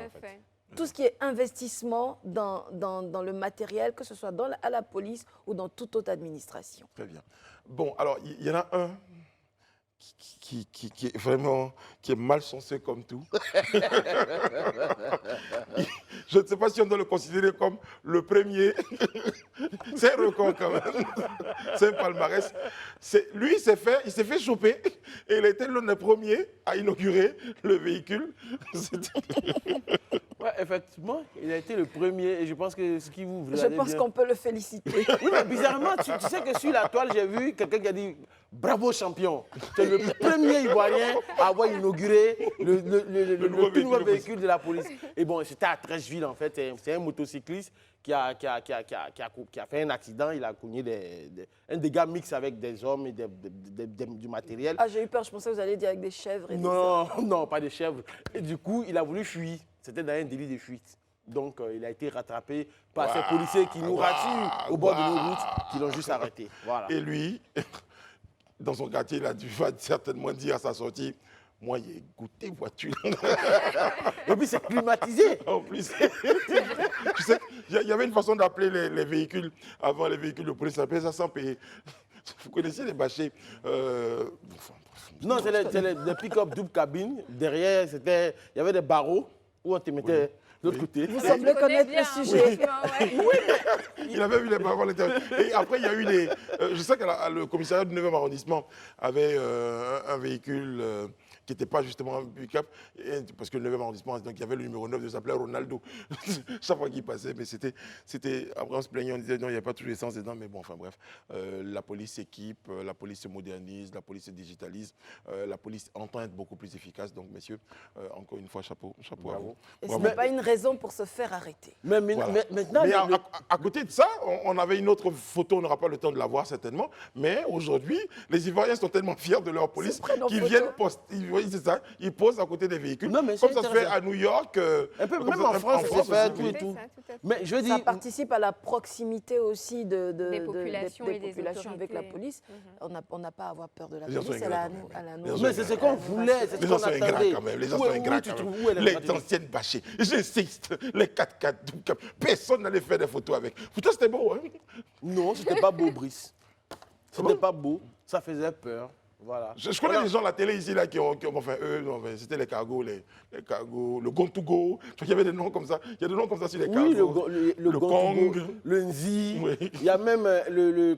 Tout ce qui est investissement dans le matériel, que ce soit à la police ou dans toute autre administration. Très bien. Bon, alors, il y en a un qui est vraiment qui est malchanceux comme tout. Je ne sais pas si on doit le considérer comme le premier. C'est un record quand même. C'est un palmarès. Lui, il s'est fait choper et il était l'un des premiers à inaugurer le véhicule. Ouais, effectivement, il a été le premier et je pense que ce qui vous Je pense qu'on peut le féliciter. Oui, mais bizarrement, tu sais que sur la toile, j'ai vu quelqu'un qui a dit « Bravo champion ». C'est le premier Ivoirien à avoir inauguré le tout nouveau véhicule de la police. Et bon, c'était à Trècheville en fait. C'est un motocycliste qui a fait un accident. Il a cogné un dégât mixte avec des hommes et du matériel. Ah, j'ai eu peur, je pensais que vous alliez dire avec des chèvres. Et Non, pas des chèvres. Et du coup, il a voulu fuir. C'était dans un délit de fuite. Donc, il a été rattrapé par ces policiers qui nous rassurent au bord de nos routes, qui l'ont juste arrêté. Voilà. Et lui, dans son quartier, il a dû certainement dire à sa sortie, moi, j'ai goûté voiture. Et puis, c'est climatisé. En plus, tu sais, il y avait une façon d'appeler les véhicules, avant les véhicules de police, on appelait ça sans payer. Vous connaissez les bâchés Non, c'est les pick-up double cabine. Derrière, il y avait des barreaux où on te mettait de l'autre côté. Vous semblez connaître le sujet. Il avait vu les barreaux à l'intérieur. Et après, il y a eu les... je sais que le commissariat du 9e arrondissement avait un véhicule... qui n'était pas justement un pick-up, parce que le 9e arrondissement, donc il y avait le numéro 9, il s'appelait Ronaldo. Chaque fois qu'il passait, mais c'était... Après, on se plaignait, on disait non, il n'y a pas toujours l'essence dedans, mais bon, enfin bref. La police s'équipe, la police se modernise, la police se digitalise, la police entend être beaucoup plus efficace. Donc, messieurs, encore une fois, chapeau à vous. Et ce n'est pas une raison pour se faire arrêter. Mais maintenant... Mais à côté de ça, on avait une autre photo, on n'aura pas le temps de la voir certainement, mais aujourd'hui, les Ivoiriens sont tellement fiers de leur police qu'ils viennent poster... Oui, c'est ça. Ils posent à côté des véhicules. Non, mais comme ça se fait à New York. Un peu, même en France, ça se fait tout et tout. Mais je veux dire, ça participe à la proximité aussi des populations avec la police. On n'a pas à avoir peur de la police. Elle a à la nôtre. mais c'est ce qu'on voulait, c'est ce Les gens qu'on sont ingrats attendait. quand même. Les gens sont ingrats quand même. Les anciennes bâchées. J'insiste. Les 4x4. Personne n'allait faire des photos avec. Pourtant, c'était beau. Hein? Non, c'était pas beau, Brice. C'était pas beau. Ça faisait peur. Voilà. Je connais des gens à la télé ici là, qui ont enfin, eux, c'était les cargos, les cargos, le Gontugo. Il y avait des noms comme ça. Il y a des noms comme ça sur les cargos. Oui, le Kong, le Nzi. Oui. Il y a même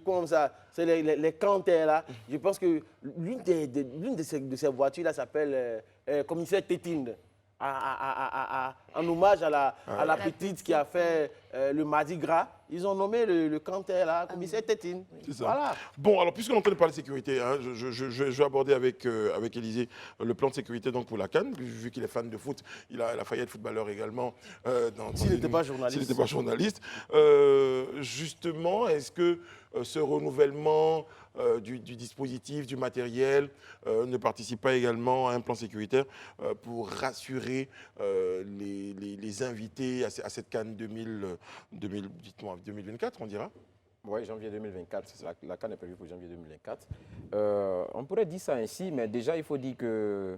comment ça, c'est les Canter là. Je pense que l'une de ces voitures là s'appelle commissaire Tétine. En hommage à la petite qui a fait le Mardi Gras, ils ont nommé le Canter là, commissaire Tétine. C'est ça. Voilà. Bon, alors puisqu'on entend parler de sécurité, hein, je vais aborder avec Élisée le plan de sécurité donc, pour la CAN, vu qu'il est fan de foot, il a failli être footballeur également. S'il n'était pas journaliste. S'il n'était pas journaliste. Justement, est-ce que ce renouvellement du dispositif, du matériel, ne participe pas également à un plan sécuritaire pour rassurer les invités à cette CAN 2024, on dira? Oui, janvier 2024. La CAN est prévue pour janvier 2024. On pourrait dire ça ainsi, mais déjà, il faut dire que,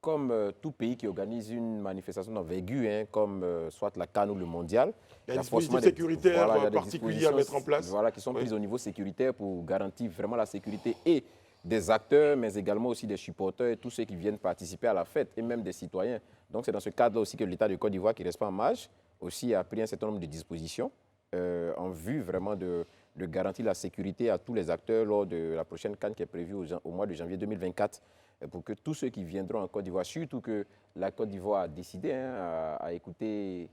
comme tout pays qui organise une manifestation d'envergure, hein, comme soit la CAN ou le Mondial, il y a des dispositifs sécuritaires particuliers à mettre en place. Voilà, qui sont prises au niveau sécuritaire pour garantir vraiment la sécurité et des acteurs, mais également aussi des supporters et tous ceux qui viennent participer à la fête, et même des citoyens. Donc c'est dans ce cadre aussi que l'État de Côte d'Ivoire, qui reste pas en marge, aussi a pris un certain nombre de dispositions en vue vraiment de garantir la sécurité à tous les acteurs lors de la prochaine CAN qui est prévue au mois de janvier 2024, pour que tous ceux qui viendront en Côte d'Ivoire, surtout que la Côte d'Ivoire a décidé à écouter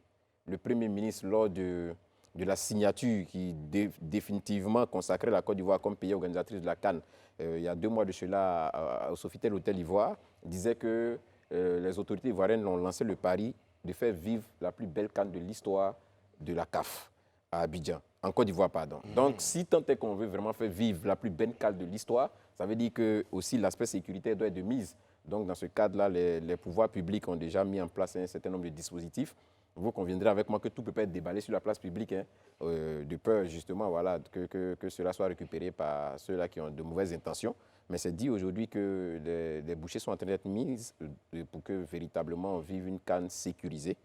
le Premier ministre, lors de la signature qui définitivement consacrait la Côte d'Ivoire comme pays organisatrice de la CAN, il y a 2 mois de cela, au Sofitel Hôtel Ivoire, disait que les autorités ivoiriennes ont lancé le pari de faire vivre la plus belle CAN de l'histoire de la CAF à Abidjan, en Côte d'Ivoire, pardon. Donc, si tant est qu'on veut vraiment faire vivre la plus belle CAN de l'histoire, ça veut dire que aussi l'aspect sécuritaire doit être de mise. Donc, dans ce cadre-là, les pouvoirs publics ont déjà mis en place un certain nombre de dispositifs. Vous conviendrez avec moi que tout ne peut pas être déballé sur la place publique, hein, de peur justement voilà, que cela soit récupéré par ceux-là qui ont de mauvaises intentions. Mais c'est dit aujourd'hui que les bouchées sont en train d'être mises pour que véritablement on vive une CAN sécurisée.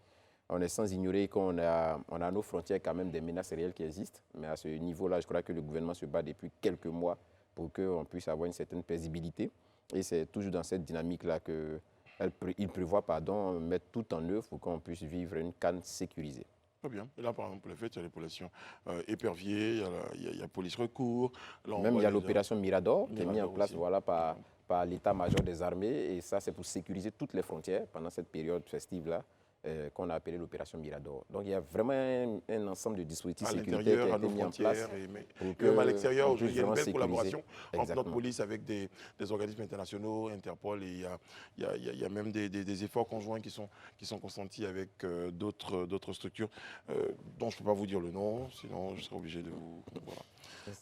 On est sans ignorer qu'on a à nos frontières quand même des menaces réelles qui existent. Mais à ce niveau-là, je crois que le gouvernement se bat depuis quelques mois pour qu'on puisse avoir une certaine paisibilité. Et c'est toujours dans cette dynamique-là qu'il prévoit mettre tout en œuvre pour qu'on puisse vivre une CAN sécurisée. Très bien. Et là, par exemple, pour les fêtes, il y a les populations éperviers, il y a police recours. Là, même il y a l'opération Mirador qui est mise en place aussi. voilà, par l'état-major des armées. Et ça, c'est pour sécuriser toutes les frontières pendant cette période festive-là. Qu'on a appelé l'opération Mirador. Donc il y a vraiment un ensemble de dispositifs sécuritaires qui a été mis en place. Même à l'extérieur, aujourd'hui, il y a une belle sécuriser. collaboration entre Exactement. notre police avec des organismes internationaux, Interpol, et il y a même des efforts conjoints qui sont consentis avec d'autres structures dont je ne peux pas vous dire le nom, sinon je serai obligé de vous...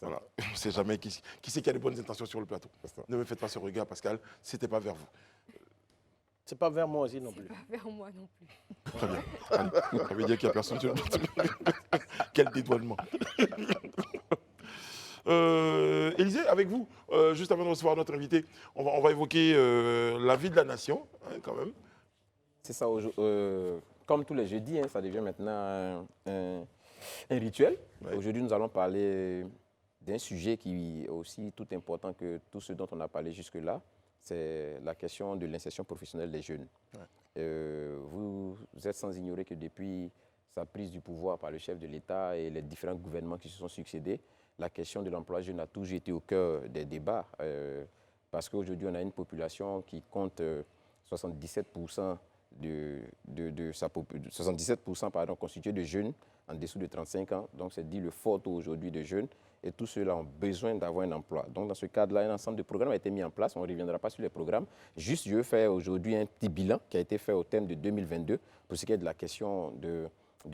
Voilà. On ne sait jamais qui c'est qui a des bonnes intentions sur le plateau. Ne me faites pas ce regard, Pascal, ce n'était pas vers vous. C'est pas vers moi aussi non plus. Pas vers moi non plus. Très bien. Allez, ça veut dire qu'il n'y a personne sur le plateau. Quel dédouanement. Élisée, avec vous, juste avant de recevoir notre invité, on va évoquer la vie de la nation, hein, quand même. C'est ça, comme tous les jeudis, hein, ça devient maintenant un rituel. Ouais. Aujourd'hui, nous allons parler d'un sujet qui est aussi tout important que tout ce dont on a parlé jusque-là. C'est la question de l'insertion professionnelle des jeunes. Ouais. Vous êtes sans ignorer que depuis sa prise du pouvoir par le chef de l'État et les différents gouvernements qui se sont succédés, la question de l'emploi jeune a toujours été au cœur des débats. Parce qu'aujourd'hui, on a une population qui compte 77% 77% constituée de jeunes en dessous de 35 ans. Donc, c'est dit le fort taux aujourd'hui de jeunes. Et tous ceux-là ont besoin d'avoir un emploi. Donc, dans ce cadre-là, un ensemble de programmes a été mis en place. On ne reviendra pas sur les programmes. Juste, je veux faire aujourd'hui un petit bilan qui a été fait au thème de 2022 pour ce qui est de la question de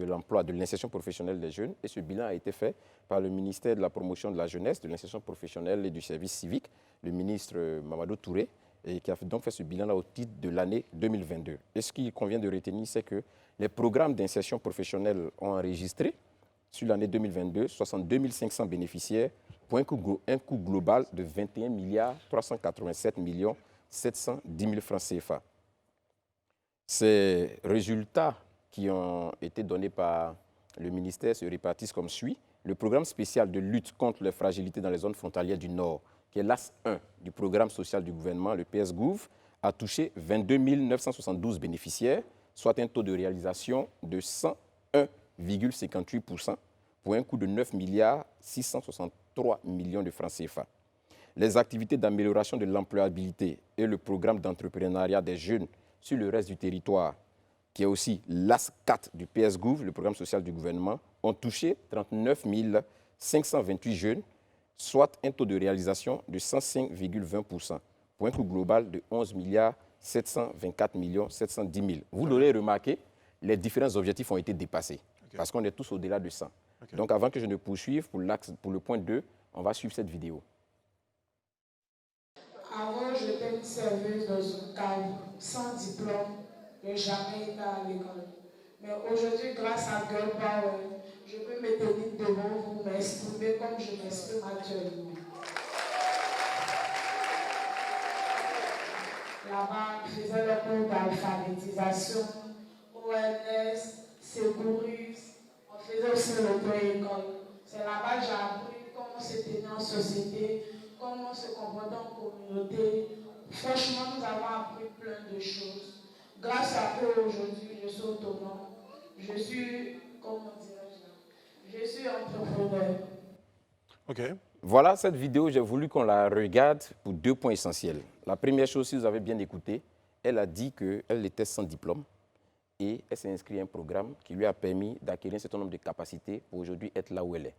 l'emploi, de l'insertion professionnelle des jeunes. Et ce bilan a été fait par le ministère de la Promotion de la Jeunesse, de l'insertion professionnelle et du service civique, le ministre Mamadou Touré, et qui a donc fait ce bilan-là au titre de l'année 2022. Et ce qu'il convient de retenir, c'est que les programmes d'insertion professionnelle ont enregistré sur l'année 2022, 62 500 bénéficiaires pour un coût global de 21 387 710 000 francs CFA. Ces résultats qui ont été donnés par le ministère se répartissent comme suit. Le programme spécial de lutte contre les fragilités dans les zones frontalières du Nord, qui est l'AS 1 du programme social du gouvernement, le PSGouv, a touché 22 972 bénéficiaires, soit un taux de réalisation de 101,58% pour un coût de 9 663 millions de francs CFA. Les activités d'amélioration de l'employabilité et le programme d'entrepreneuriat des jeunes sur le reste du territoire, qui est aussi l'AS 4 du PSGouv, le programme social du gouvernement, ont touché 39 528 jeunes, soit un taux de réalisation de 105,20%, pour un coût global de 11 724 710 000. Vous l'aurez remarqué, les différents objectifs ont été dépassés, parce qu'on est tous au-delà de 100. Donc avant que je ne poursuive, pour le point 2, on va suivre cette vidéo. Avant, j'étais une serveuse dans une cave, sans diplôme, je n'ai jamais été à l'école. Mais aujourd'hui, grâce à Girl Power, je peux me tenir devant vous, m'exprimer comme je m'exprime actuellement. Là-bas, je faisais le cours d'alphabétisation, ONS, Secourus, on faisait aussi l'auto-école. C'est là-bas que j'ai appris comment se tenir en société, comment se comporter en communauté. Franchement, nous avons appris plein de choses. Grâce à eux, aujourd'hui, je suis autonome. Je suis, comment dirais-je, je suis entrepreneur. OK. Voilà cette vidéo, j'ai voulu qu'on la regarde pour 2 points essentiels. La première chose, si vous avez bien écouté, elle a dit qu'elle était sans diplôme et elle s'est inscrite à un programme qui lui a permis d'acquérir un certain nombre de capacités pour aujourd'hui être là où elle est.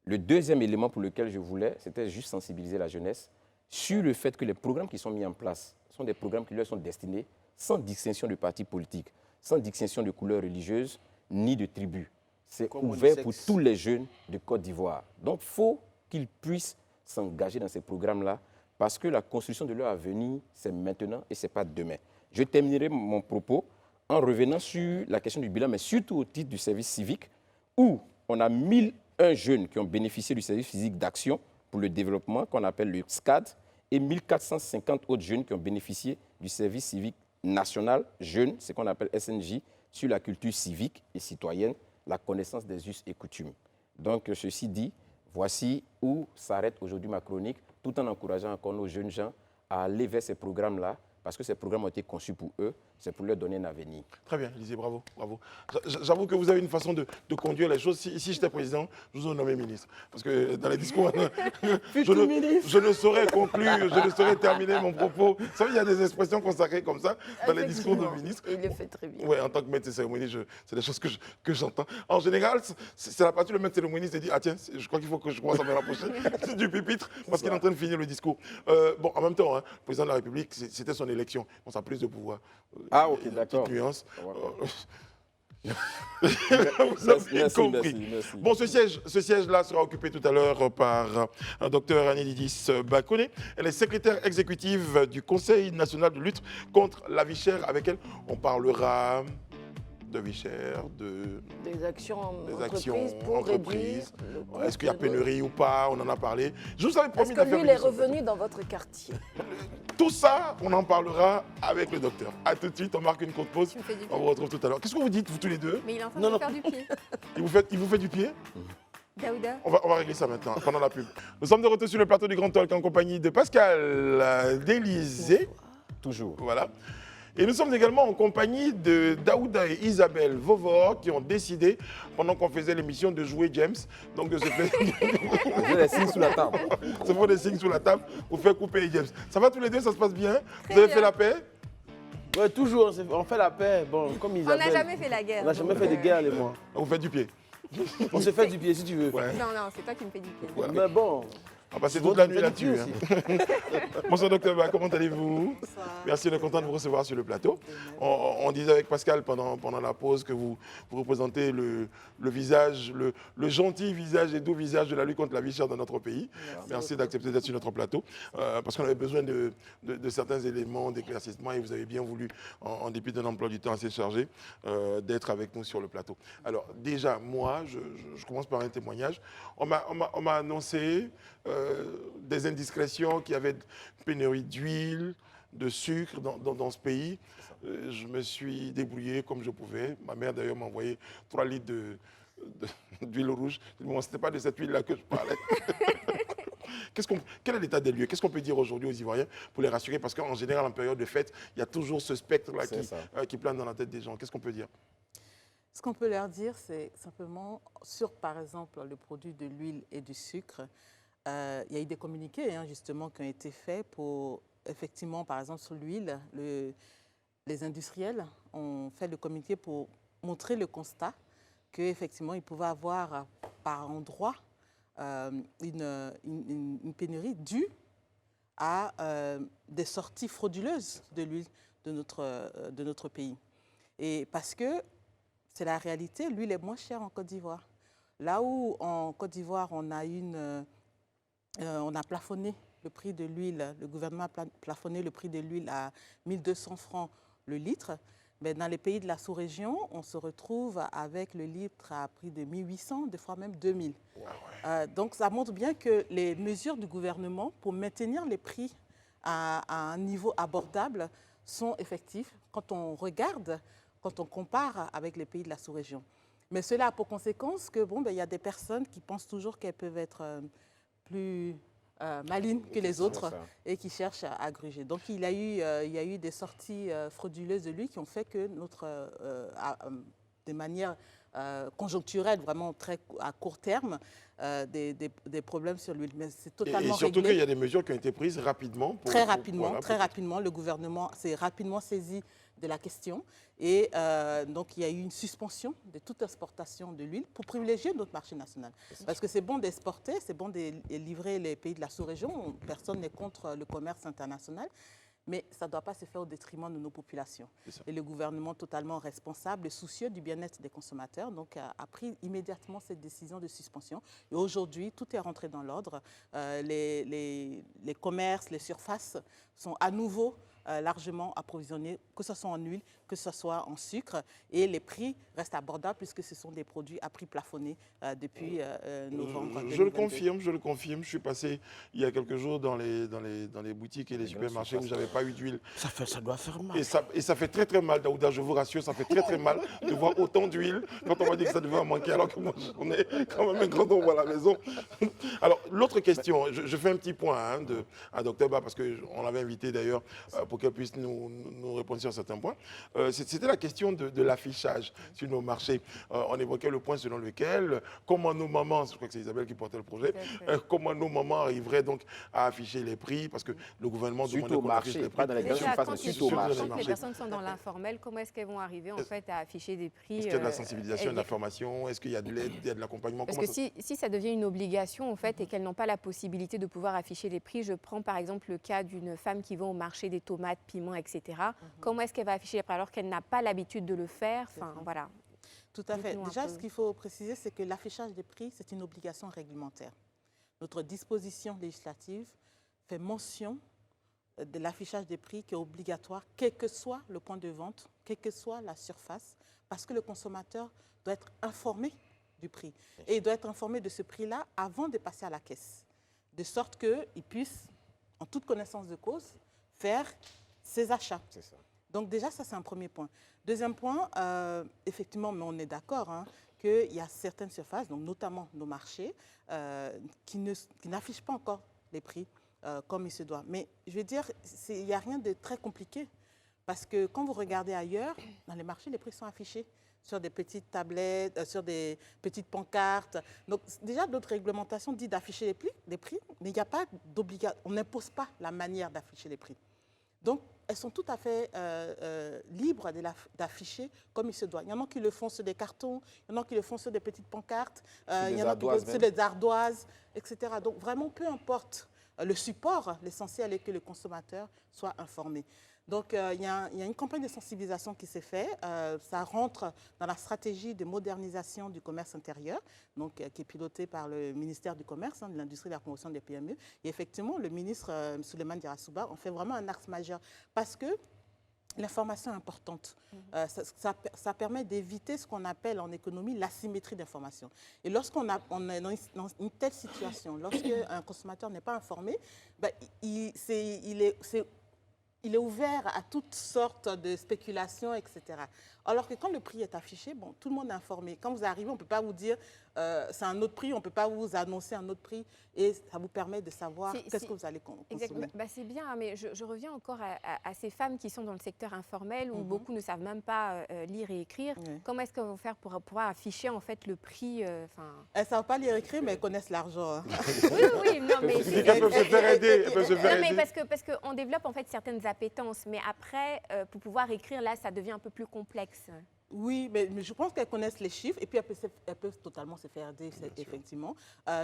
Le deuxième élément pour lequel je voulais, c'était juste sensibiliser la jeunesse sur le fait que les programmes qui sont mis en place sont des programmes qui leur sont destinés sans distinction de parti politique, sans distinction de couleur religieuse ni de tribu. C'est ouvert pour tous les jeunes de Côte d'Ivoire. Donc, il faut qu'ils puissent s'engager dans ces programmes-là parce que la construction de leur avenir, c'est maintenant et ce n'est pas demain. Je terminerai mon propos en revenant sur la question du bilan, mais surtout au titre du service civique, où on a 1001 jeunes qui ont bénéficié du service civique d'action pour le développement, qu'on appelle le SCAD, et 1450 autres jeunes qui ont bénéficié du service civique national jeune, ce qu'on appelle SNJ, sur la culture civique et citoyenne, la connaissance des us et coutumes. Donc, ceci dit, voici où s'arrête aujourd'hui ma chronique, tout en encourageant encore nos jeunes gens à aller vers ces programmes-là, parce que ces programmes ont été conçus pour eux, c'est pour leur donner un avenir. Très bien, Élisée, bravo, bravo. J'avoue que vous avez une façon de conduire les choses. Si j'étais président, je vous aurais nommé ministre. Parce que dans les discours, je ne saurais conclure, je ne saurais terminer mon propos. Vous savez, il y a des expressions consacrées comme ça dans les discours de ministre. Il le fait très bien. Oui, en tant que maître de cérémonie, c'est des choses que j'entends. En général, c'est la partie où le maître de cérémonie se dit, ah tiens, je crois qu'il faut que je commence à me rapprocher du pupitre parce qu'il est en train de finir le discours. Bon, en même temps, hein, le président de la République, c'était son élection. On a plus de pouvoir. Ah, ok, d'accord. Nuance. Merci. Bon, ce siège-là sera occupé tout à l'heure par un docteur Anelidis Bakone. Elle est secrétaire exécutive du Conseil national de lutte contre la vie chère. Avec elle, on parlera de vie chère, des actions pour entreprises. Est-ce qu'il y a pénurie ou pas? On en a parlé. Je vous avais promis d'affaires. Est-ce que lui, il est revenu dans votre quartier? Tout ça, on en parlera avec le docteur. A tout de suite, on marque une courte pause. On vous retrouve tout à l'heure. Qu'est-ce que vous dites, vous tous les deux? Mais il est en train de faire du pied. Il vous fait du pied? Daouda. On va régler ça maintenant, pendant la pub. Nous sommes de retour sur le plateau du Grand Talk en compagnie de Pascal, d'Élisée. Toujours. Voilà. Et nous sommes également en compagnie de Daouda et Isabelle Vauvor qui ont décidé, pendant qu'on faisait l'émission, de jouer James. Donc de se faire des signes sous la table. Se faire des signes sous la table pour faire couper James. Ça va tous les deux, ça se passe bien? Vous avez fait la paix? Oui, toujours, on fait la paix. Bon, comme Isabelle. On n'a jamais fait la guerre. On n'a jamais fait de guerre, les mois. Vous faites du pied? On se fait du pied si tu veux. Ouais. Non, c'est toi qui me fais du pied. Ouais. Mais bon. On va passer toute la nuit là-dessus. Hein. Bonsoir docteur, comment allez-vous? Merci, on est content de vous recevoir sur le plateau. On disait avec Pascal pendant la pause que vous représentez le visage, le gentil visage et doux visage de la lutte contre la vie chère dans notre pays. Merci d'accepter d'être sur notre plateau. Parce qu'on avait besoin de certains éléments d'éclaircissement et vous avez bien voulu, en dépit d'un emploi du temps assez chargé, d'être avec nous sur le plateau. Alors déjà, moi, je commence par un témoignage. On m'a annoncé des indiscrétions, qu'il y avait pénurie d'huile, de sucre dans ce pays. Je me suis débrouillé comme je pouvais. Ma mère d'ailleurs m'a envoyé 3 litres d'huile rouge. Bon, ce n'était pas de cette huile-là que je parlais. Quel est l'état des lieux? Qu'est-ce qu'on peut dire aujourd'hui aux Ivoiriens pour les rassurer? Parce qu'en général, en période de fête, il y a toujours ce spectre-là qui plane dans la tête des gens. Qu'est-ce qu'on peut dire? Ce qu'on peut leur dire, c'est simplement sur, par exemple, le produit de l'huile et du sucre. Il y a eu des communiqués, justement, qui ont été faits pour, effectivement, par exemple, sur l'huile, les industriels ont fait le communiqué pour montrer le constat qu'effectivement, ils pouvaient avoir par endroit une pénurie due à des sorties frauduleuses de l'huile de notre pays. Et parce que c'est la réalité, l'huile est moins chère en Côte d'Ivoire. Là où en Côte d'Ivoire, on a plafonné le prix de l'huile, le gouvernement a plafonné le prix de l'huile à 1200 francs le litre. Mais dans les pays de la sous-région, on se retrouve avec le litre à prix de 1800, des fois même 2000. Ouais. Donc ça montre bien que les mesures du gouvernement pour maintenir les prix à un niveau abordable sont effectives quand on regarde, quand on compare avec les pays de la sous-région. Mais cela a pour conséquence que il y a des personnes qui pensent toujours qu'elles peuvent être plus malines que les autres et qui cherchent à gruger. Donc il y a eu des sorties frauduleuses de lui qui ont fait que de manière conjoncturels, vraiment très à court terme, des problèmes sur l'huile. Mais c'est Et totalement surtout réglé. qu'il y a des mesures qui ont été prises rapidement. Très rapidement, voilà, très rapidement. Le gouvernement s'est rapidement saisi de la question. Et donc, il y a eu une suspension de toute exportation de l'huile pour privilégier notre marché national. Parce que c'est bon d'exporter, c'est bon de livrer les pays de la sous-région. Personne n'est contre le commerce international. Mais ça ne doit pas se faire au détriment de nos populations. Et le gouvernement totalement responsable et soucieux du bien-être des consommateurs donc, a pris immédiatement cette décision de suspension. Et aujourd'hui, tout est rentré dans l'ordre. Les commerces, les surfaces sont à nouveau largement approvisionnés, que ce soit en huile, que ce soit en sucre. Et les prix restent abordables puisque ce sont des produits à prix plafonné depuis novembre 2022. Je le confirme. Je suis passé il y a quelques jours dans les boutiques et les supermarchés où je n'avais pas eu d'huile. Ça doit faire mal. Et ça fait très très mal, Daouda, je vous rassure, ça fait très très mal de voir autant d'huile quand on m'a dit que ça devait en manquer, alors que moi j'en ai quand même un grand nombre à la maison. Alors, l'autre question, je fais un petit point à Dr Ba, parce qu'on l'avait invité d'ailleurs pour qu'elle puisse nous répondre sur certains points. C'était la question de l'affichage sur nos marchés. On évoquait le point selon lequel, comment nos mamans, je crois que c'est Isabelle qui portait le projet, comment nos mamans arriveraient donc à afficher les prix, parce que le gouvernement demande qu'on affiche les prix. Pas dans les grandes surfaces, mais surtout au marché. Quand les personnes sont dans l'informel, comment est-ce qu'elles vont arriver en fait à afficher des prix? Est-ce qu'il y a de la sensibilisation, de l'information? Est-ce qu'il y a de l'aide, il y a de l'accompagnement? Parce que si ça devient une obligation en fait et qu'elles n'ont pas la possibilité de pouvoir afficher les prix, je prends par exemple le cas d'une femme qui va au marché des tomates, piments, etc. Comment est-ce qu'elle va afficher les prix alors qu'elle n'a pas l'habitude de le faire? Enfin, voilà. Tout à fait. Dites-nous un Déjà, peu. ce qu'il faut préciser, c'est que l'affichage des prix, c'est une obligation réglementaire. Notre disposition législative fait mention de l'affichage des prix qui est obligatoire, quel que soit le point de vente, quelle que soit la surface, parce que le consommateur doit être informé du prix. Et il doit être informé de ce prix-là avant de passer à la caisse, de sorte qu'il puisse, en toute connaissance de cause, faire ses achats. C'est ça. Donc déjà, ça c'est un premier point. Deuxième point, effectivement, mais on est d'accord, hein, qu'il y a certaines surfaces, donc notamment nos marchés, qui n'affichent pas encore les prix comme il se doit. Mais je veux dire, il n'y a rien de très compliqué. Parce que quand vous regardez ailleurs, dans les marchés, les prix sont affichés sur des petites tablettes, sur des petites pancartes. Donc déjà, notre réglementation dit d'afficher les prix, mais il n'y a pas d'obligation. On n'impose pas la manière d'afficher les prix. Donc, elles sont tout à fait libres d'afficher comme il se doit. Il y en a qui le font sur des cartons, il y en a qui le font sur des petites pancartes, il y en a qui le font sur des ardoises, etc. Donc, vraiment, peu importe le support, l'essentiel est que le consommateur soit informé. Donc, il y a une campagne de sensibilisation qui s'est faite. Ça rentre dans la stratégie de modernisation du commerce intérieur, donc, qui est pilotée par le ministère du Commerce, de l'Industrie et de la Promotion des PME. Et effectivement, le ministre Souleymane Dirasouba en fait vraiment un axe majeur parce que l'information est importante. Ça permet d'éviter ce qu'on appelle en économie l'asymétrie d'information. Et lorsqu'on est dans une telle situation, lorsqu'un consommateur n'est pas informé, ben, il est ouvert à toutes sortes de spéculations, etc. Alors que quand le prix est affiché, bon, tout le monde est informé. Quand vous arrivez, on ne peut pas vous dire c'est un autre prix, on ne peut pas vous annoncer un autre prix et ça vous permet de savoir qu'est-ce que vous allez consommer. Exactement. Bah, c'est bien, mais je reviens encore à ces femmes qui sont dans le secteur informel où beaucoup ne savent même pas lire et écrire. Comment est-ce qu'elles vont faire pour pouvoir afficher en fait le prix Elles ne savent pas lire et écrire, mais elles connaissent l'argent. Hein. Oui, non, mais elles peuvent se faire aider. Non, mais parce qu'on développe en fait certaines appétences, mais après, pour pouvoir écrire, là, ça devient un peu plus complexe. Oui, mais je pense qu'elles connaissent les chiffres et puis elles peuvent totalement se faire aider, effectivement.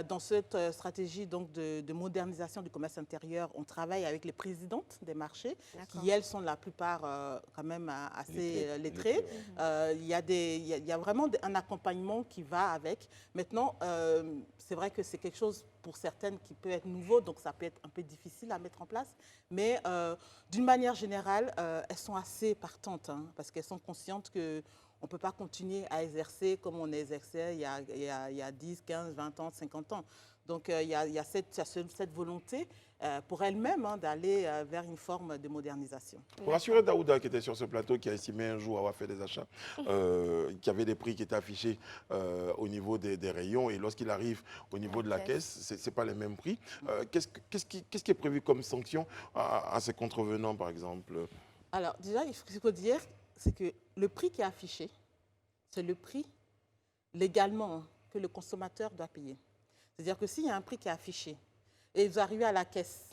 Dans cette stratégie donc, de modernisation du commerce intérieur, on travaille avec les présidentes des marchés, qui elles sont la plupart quand même assez lettrées. Il y a vraiment un accompagnement qui va avec. Maintenant, c'est vrai que c'est quelque chose pour certaines qui peut être nouveau, donc ça peut être un peu difficile à mettre en place. Mais d'une manière générale, elles sont assez partantes, hein, parce qu'elles sont conscientes qu'on ne peut pas continuer à exercer comme on exerçait il y a 10, 15, 20 ans, 50 ans. Donc il y a cette volonté pour elle-même d'aller vers une forme de modernisation. Pour rassurer Daouda qui était sur ce plateau, qui a estimé un jour avoir fait des achats, qui avait des prix qui étaient affichés au niveau des rayons, et lorsqu'il arrive au niveau de la caisse, ce n'est pas les mêmes prix. Qu'est-ce qui est prévu comme sanction à ces contrevenants, par exemple? Alors déjà, ce qu'il faut dire, c'est que le prix qui est affiché, c'est le prix légalement que le consommateur doit payer. C'est-à-dire que s'il y a un prix qui est affiché et vous arrivez à la caisse,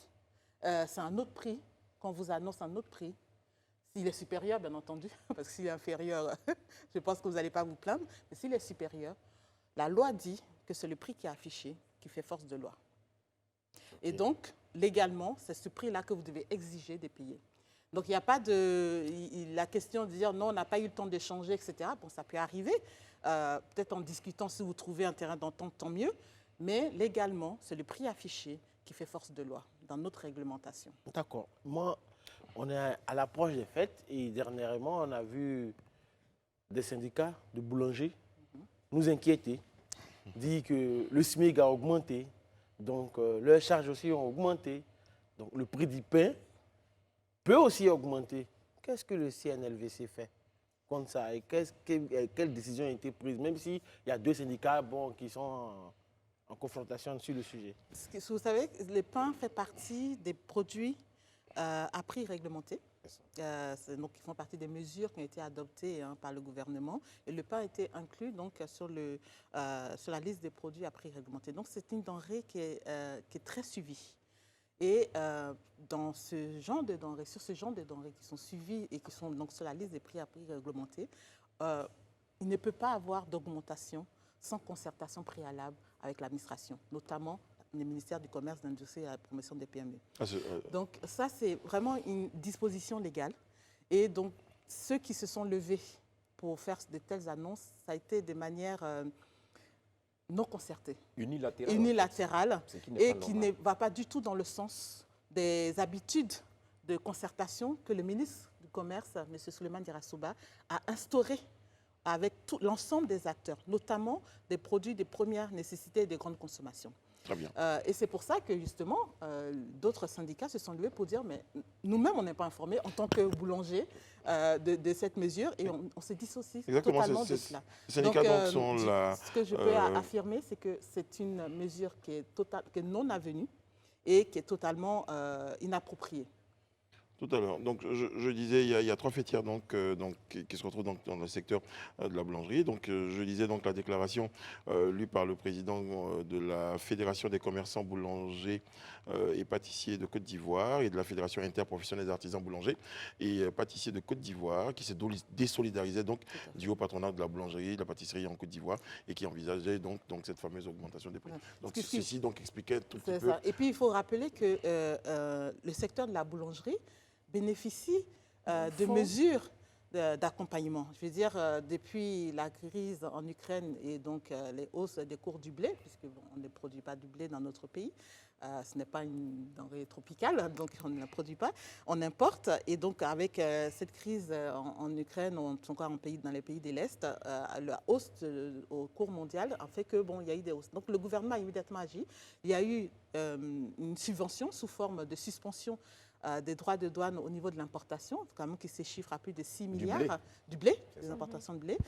c'est un autre prix, qu'on vous annonce un autre prix, s'il est supérieur, bien entendu, parce que s'il est inférieur, je pense que vous n'allez pas vous plaindre, mais s'il est supérieur, la loi dit que c'est le prix qui est affiché qui fait force de loi. Et donc, légalement, c'est ce prix-là que vous devez exiger de payer. Donc, il n'y a pas de... La question de dire non, on n'a pas eu le temps d'échanger, etc. Bon, ça peut arriver. Peut-être en discutant, si vous trouvez un terrain d'entente, tant mieux. Mais légalement, c'est le prix affiché qui fait force de loi dans notre réglementation. D'accord. Moi, on est à l'approche des fêtes et dernièrement, on a vu des syndicats de boulangers nous inquiéter, dire que le SMIC a augmenté, donc leurs charges aussi ont augmenté, donc le prix du pain peut aussi augmenter. Qu'est-ce que le CNLVC fait contre ça et quelle décision a été prise, même s'il y a deux syndicats qui sont en confrontation sur le sujet? Vous savez, le pain fait partie des produits à prix réglementé. Donc, ils font partie des mesures qui ont été adoptées par le gouvernement. Et le pain a été inclus donc, sur la liste des produits à prix réglementé. Donc, c'est une denrée qui est très suivie. Et dans ce genre de denrées, sur ce genre de denrées qui sont suivies et qui sont donc sur la liste des prix à prix réglementés, il ne peut pas avoir d'augmentation sans concertation préalable avec l'administration, notamment le ministère du Commerce, de l'Industrie et de la Promotion des PME. Donc ça, c'est vraiment une disposition légale. Et donc, ceux qui se sont levés pour faire de telles annonces, ça a été de manière non concertée. Unilatérale. Et qui ne va pas du tout dans le sens des habitudes de concertation que le ministre du Commerce, M. Souleymane Dirasouba, a instauré avec l'ensemble des acteurs, notamment des produits de première nécessité et de grande consommation. Très bien. Et c'est pour ça que, justement, d'autres syndicats se sont levés pour dire, mais nous-mêmes, on n'est pas informés en tant que boulanger de cette mesure et on se dissocie totalement de cela. Les syndicats donc, sont là. Ce que je peux affirmer, c'est que c'est une mesure qui est non avenue et qui est totalement inappropriée. Tout à l'heure. Donc, je disais, il y a trois fêtières qui se retrouvent dans le secteur de la boulangerie. Donc, je disais donc la déclaration lue par le président de la Fédération des commerçants boulangers et pâtissiers de Côte d'Ivoire et de la Fédération interprofessionnelle des artisans boulangers et pâtissiers de Côte d'Ivoire qui s'est désolidarisé donc du haut patronat de la boulangerie et de la pâtisserie en Côte d'Ivoire et qui envisageait donc cette fameuse augmentation des prix. Donc, ceci donc expliquait tout petit peu. Et puis, il faut rappeler que le secteur de la boulangerie bénéficie de mesures d'accompagnement. Je veux dire, depuis la crise en Ukraine et donc les hausses des cours du blé, puisqu'on ne produit pas du blé dans notre pays, ce n'est pas une denrée tropicale, donc on ne la produit pas, on importe. Et donc avec cette crise en Ukraine, encore dans les pays de l'Est, la hausse au cours mondial a fait que il y a eu des hausses. Donc le gouvernement a immédiatement agi. Il y a eu une subvention sous forme de suspension des droits de douane au niveau de l'importation, quand même qui s'échiffre à plus de 6 milliards du blé, des importations de blé,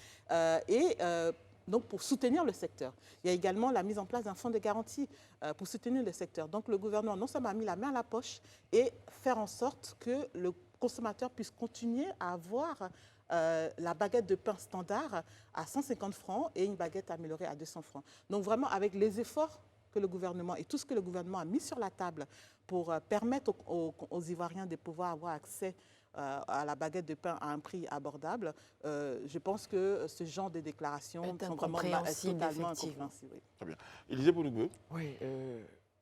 donc pour soutenir le secteur. Il y a également la mise en place d'un fonds de garantie pour soutenir le secteur. Donc le gouvernement non seulement a mis la main à la poche et faire en sorte que le consommateur puisse continuer à avoir la baguette de pain standard à 150 francs et une baguette améliorée à 200 francs. Donc vraiment avec les efforts que le gouvernement et tout ce que le gouvernement a mis sur la table pour permettre aux Ivoiriens de pouvoir avoir accès à la baguette de pain à un prix abordable, je pense que ce genre de déclarations sont vraiment totalement incompréhensibles. Oui. Très bien. Élisée Bouloubeu. Oui,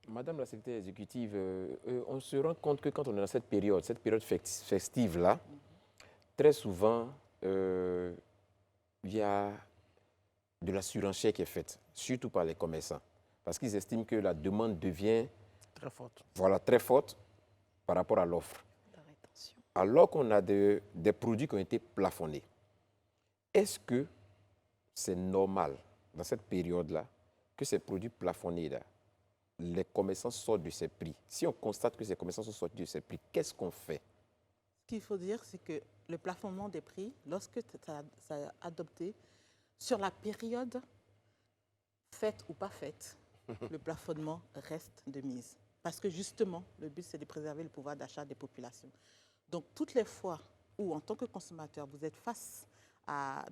Madame la secrétaire exécutive, on se rend compte que quand on est dans cette période festive-là, très souvent, il y a de la surenchère qui est faite, surtout par les commerçants, parce qu'ils estiment que la demande devient très forte. Voilà, très forte par rapport à l'offre. Alors qu'on a des produits qui ont été plafonnés, est-ce que c'est normal, dans cette période-là, que ces produits plafonnés-là, les commerçants sortent de ces prix? Si on constate que ces commerçants sont sortis de ces prix, qu'est-ce qu'on fait? Ce qu'il faut dire, c'est que le plafonnement des prix, lorsque ça a adopté, sur la période faite ou pas faite, le plafonnement reste de mise. Parce que justement, le but, c'est de préserver le pouvoir d'achat des populations. Donc, toutes les fois où, en tant que consommateur, vous êtes face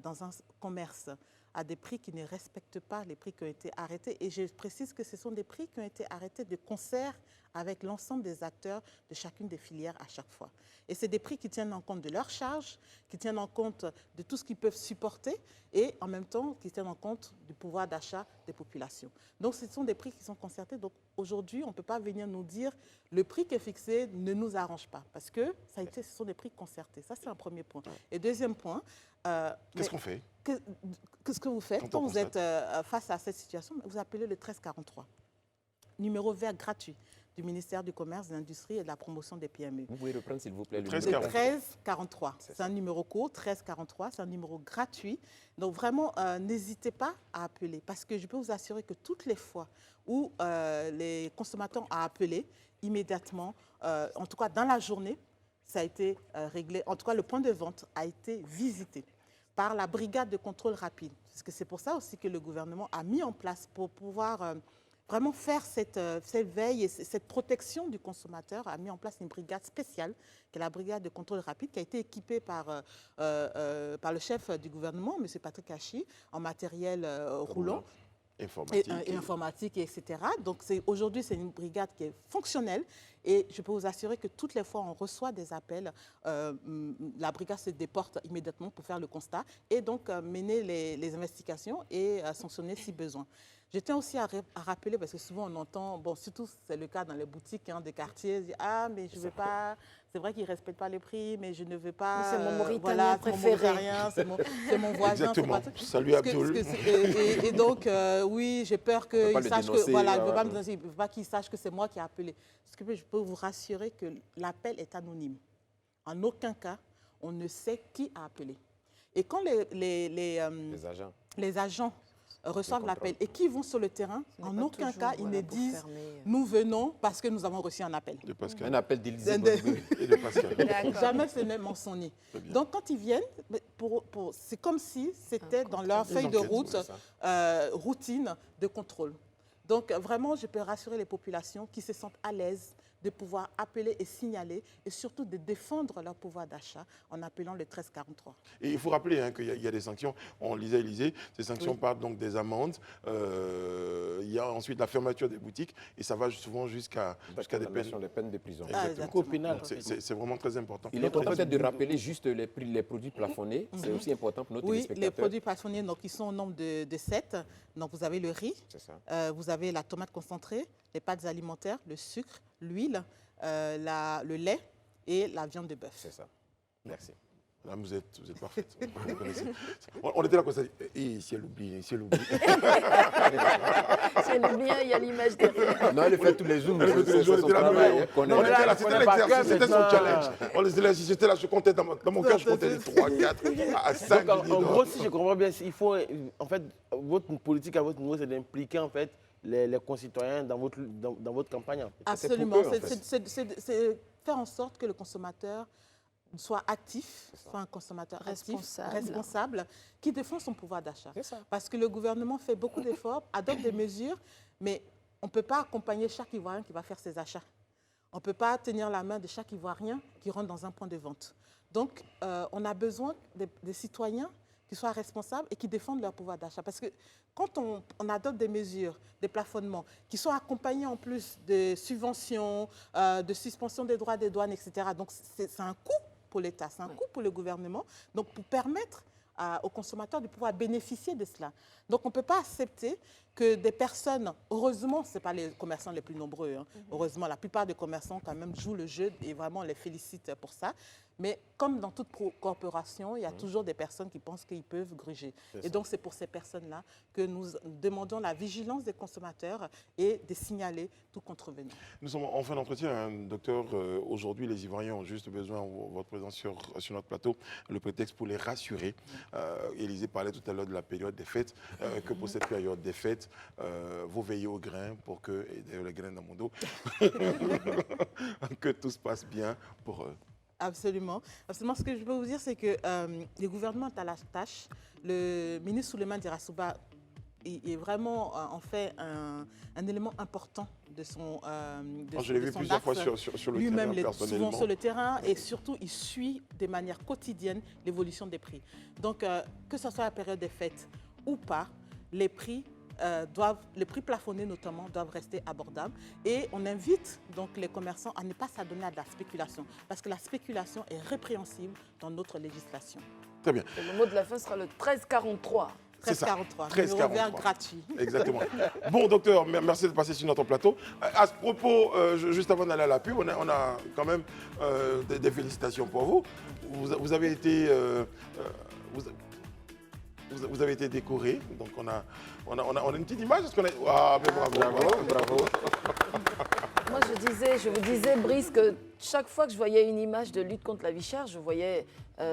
dans un commerce à des prix qui ne respectent pas les prix qui ont été arrêtés. Et je précise que ce sont des prix qui ont été arrêtés de concert avec l'ensemble des acteurs de chacune des filières à chaque fois. Et c'est des prix qui tiennent en compte de leurs charges, qui tiennent en compte de tout ce qu'ils peuvent supporter et en même temps qui tiennent en compte du pouvoir d'achat des populations. Donc ce sont des prix qui sont concertés. Donc aujourd'hui, on ne peut pas venir nous dire le prix qui est fixé ne nous arrange pas parce que ce sont des prix concertés. Ça, c'est un premier point. Et deuxième point, qu'est-ce qu'on fait? Qu'est-ce que vous faites quand vous êtes face à cette situation? Vous appelez le 1343, numéro vert gratuit du ministère du Commerce, de l'Industrie et de la Promotion des PME. Vous pouvez reprendre, s'il vous plaît, le 1343. C'est un numéro court, 1343, c'est un numéro gratuit. Donc vraiment, n'hésitez pas à appeler parce que je peux vous assurer que toutes les fois où les consommateurs ont appelé, immédiatement, en tout cas dans la journée, ça a été réglé. En tout cas, le point de vente a été visité par la brigade de contrôle rapide. Parce que c'est pour ça aussi que le gouvernement a mis en place pour pouvoir vraiment faire cette veille et cette protection du consommateur, a mis en place une brigade spéciale, qui est la brigade de contrôle rapide, qui a été équipée par le chef du gouvernement, M. Patrick Hachi, en matériel roulant. Informatique, etc. Donc aujourd'hui, c'est une brigade qui est fonctionnelle et je peux vous assurer que toutes les fois on reçoit des appels, la brigade se déporte immédiatement pour faire le constat et donc mener les investigations et sanctionner si besoin. Je tiens aussi à rappeler, parce que souvent on entend, bon, surtout c'est le cas dans les boutiques des quartiers, ah mais je ne veux pas, c'est vrai qu'ils ne respectent pas les prix, mais je ne veux pas. C'est mon Mauritanien préféré. C'est mon voisin. Exactement. Salut Abdoul. Et donc, oui, j'ai peur qu'il sache que, voilà, il ne veut pas qu'il sache que c'est moi qui ai appelé. Ce que je peux vous rassurer que l'appel est anonyme. En aucun cas, on ne sait qui a appelé. Et quand les agents reçoivent l'appel et qui vont sur le terrain, en aucun cas, ils ne disent « nous venons parce que nous avons reçu un appel ». Un appel d'Élysée. Jamais ce n'est mentionné. Donc, quand ils viennent, c'est comme si c'était dans leur feuille de route, routine de contrôle. Donc, vraiment, je peux rassurer les populations qui se sentent à l'aise de pouvoir appeler et signaler et surtout de défendre leur pouvoir d'achat en appelant le 1343. Et il faut rappeler qu'il y a des sanctions. On lisait Élysée, ces sanctions partent donc des amendes. Il y a ensuite la fermeture des boutiques et ça va souvent jusqu'à des peines de prison. C'est vraiment très important. Il est important peut-être de rappeler juste les produits plafonnés. C'est aussi important pour nos téléspectateurs. Oui, les produits plafonnés, donc, ils sont au nombre de 7. Donc, vous avez le riz, vous avez la tomate concentrée, les pâtes alimentaires, le sucre, l'huile, le lait et la viande de bœuf. C'est ça. Merci. Là, vous êtes parfaite. On était là comme ça. Et si elle oublie, si elle oublie. Si elle oublie, il y a l'image derrière. Non, elle le fait tous les jours. Elle le fait tous les jours. C'était l'exercice, c'était son challenge. J'étais là, je comptais dans mon cœur, je comptais de 3, 4 à 5. En gros, si je comprends bien, il faut, en fait, votre politique à votre niveau, c'est d'impliquer en fait les concitoyens dans votre campagne. Absolument. C'est faire en sorte que le consommateur soit actif, soit un consommateur responsable, qui défend son pouvoir d'achat. Parce que le gouvernement fait beaucoup d'efforts, adopte des mesures, mais on ne peut pas accompagner chaque Ivoirien qui va faire ses achats. On ne peut pas tenir la main de chaque Ivoirien qui rentre dans un point de vente. Donc, on a besoin des citoyens qui soient responsables et qui défendent leur pouvoir d'achat. Parce que quand on adopte des mesures, des plafonnements, qui sont accompagnés en plus de subventions, de suspension des droits des douanes, etc., donc c'est un coût pour l'État, c'est un coût pour le gouvernement, donc pour permettre aux consommateurs de pouvoir bénéficier de cela. Donc on ne peut pas accepter que des personnes, heureusement, ce n'est pas les commerçants les plus nombreux, heureusement, la plupart des commerçants quand même jouent le jeu et vraiment on les félicite pour ça. Mais comme dans toute corporation, il y a toujours des personnes qui pensent qu'ils peuvent gruger. Et donc c'est pour ces personnes-là que nous demandons la vigilance des consommateurs et de signaler tout contrevenant. Nous sommes en fin d'entretien, docteur. Aujourd'hui, les Ivoiriens ont juste besoin de votre présence sur notre plateau, le prétexte pour les rassurer. Élysée parlait tout à l'heure de la période des fêtes, que pour cette période des fêtes, vous veillez au grain pour que, et d'ailleurs le grain dans mon dos, que tout se passe bien pour eux. Absolument. Absolument. Ce que je peux vous dire, c'est que le gouvernement est à la tâche. Le ministre Souleymane Dirassouba est vraiment en fait un élément important de son je l'ai vu plusieurs fois sur le terrain, lui-même est souvent sur le terrain et surtout il suit de manière quotidienne l'évolution des prix. Donc que ce soit la période des fêtes ou pas, les prix plafonnés notamment doivent rester abordables. Et on invite donc les commerçants à ne pas s'adonner à de la spéculation, parce que la spéculation est répréhensible dans notre législation. Très bien. Et le mot de la fin sera le 1343. C'est ça. 1343, 1343. numéro vert gratuit. Exactement. Bon, docteur, merci de passer sur notre plateau. À ce propos, juste avant d'aller à la pub, on a quand même des félicitations pour vous. Vous avez été... Vous avez été décoré, donc on a une petite image. Est-ce qu'on a... Ah, mais bravo. Moi, je vous disais, Brice, que chaque fois que je voyais une image de lutte contre la vie chère, je voyais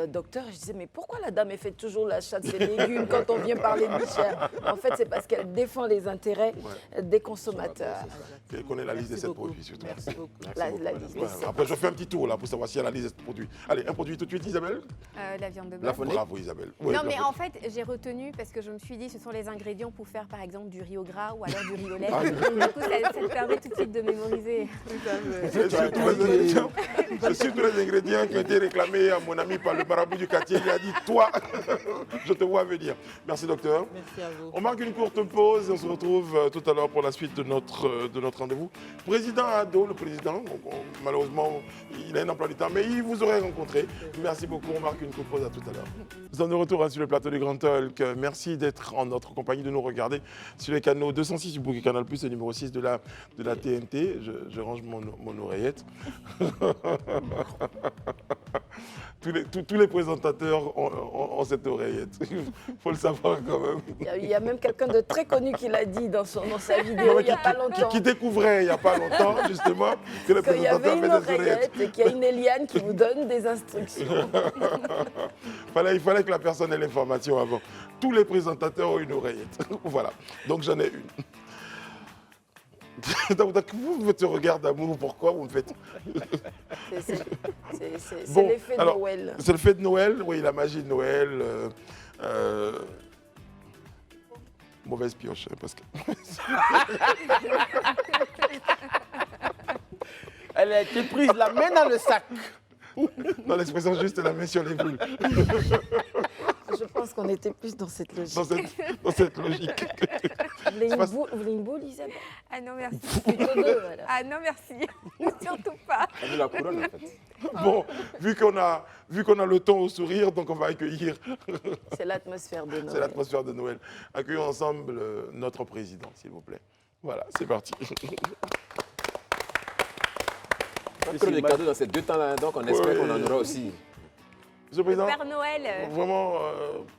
docteur et je disais, mais pourquoi la dame, elle fait toujours l'achat de ses légumes quand on vient parler de vie chère? En fait, c'est parce qu'elle défend les intérêts des consommateurs. Elle connaît la liste de ces produits, surtout. Merci beaucoup. La liste des sept. Après, je fais un petit tour là pour savoir si elle a la liste de ces produits. Allez, un produit tout de suite, Isabelle. La viande de bœuf. Bravo, Isabelle. Non, mais en fait, j'ai retenu parce que je me suis dit, ce sont les ingrédients pour faire, par exemple, du riz au gras ou alors du riz au lait. Du coup, ça te permet tout de suite de mémoriser. C'est surtout les ingrédients qui ont été réclamés à mon ami par le marabout du quartier. Il a dit, toi, je te vois venir. Merci, docteur. Merci à vous. On marque une courte pause et on se retrouve tout à l'heure pour la suite de notre rendez-vous. Président Ado, le président, malheureusement, il a un emploi du temps, mais il vous aurait rencontré. Merci beaucoup. On marque une courte pause. À tout à l'heure. Nous sommes de retour sur le plateau du Grand Talk. Merci d'être en notre compagnie, de nous regarder sur les canaux 206 du Bouquet Canal+, et numéro 6 de la TNT. Je range mon oreillette. Tous les présentateurs ont cette oreillette. Il faut le savoir quand même. Il y a même quelqu'un de très connu qui l'a dit dans sa vidéo il n'y a pas longtemps. Qui découvrait il n'y a pas longtemps, justement, que les qu'il y avait présentateurs une avaient des oreillettes. oreillette et qu'il y a une Eliane qui vous donne des instructions. Il fallait que la personne ait l'information avant. Tous les présentateurs ont une oreillette. Voilà. Donc j'en ai une. Donc, vous me regard d'amour, pourquoi vous me faites... C'est Bon, l'effet de alors, Noël. C'est le fait de Noël, oui, la magie de Noël. Mauvaise pioche, hein, parce que... Elle a été prise la main dans le sac. Dans l'expression juste la main sur les boules. Je pense qu'on était plus dans cette logique. Dans cette logique. Vous voulez une boule, Isabelle? Ah non, merci. Plutôt deux, alors. Ah non, merci. Surtout pas. Elle veut la couronne, en fait. Bon, vu qu'on a le ton au sourire, donc on va accueillir... C'est l'atmosphère de Noël. C'est l'atmosphère de Noël. Accueillons ensemble notre président, s'il vous plaît. Voilà, c'est parti. Encore des cadeaux dans ces 2 temps-là, donc on espère qu'on en aura aussi. Monsieur le Président, Père Noël. vraiment,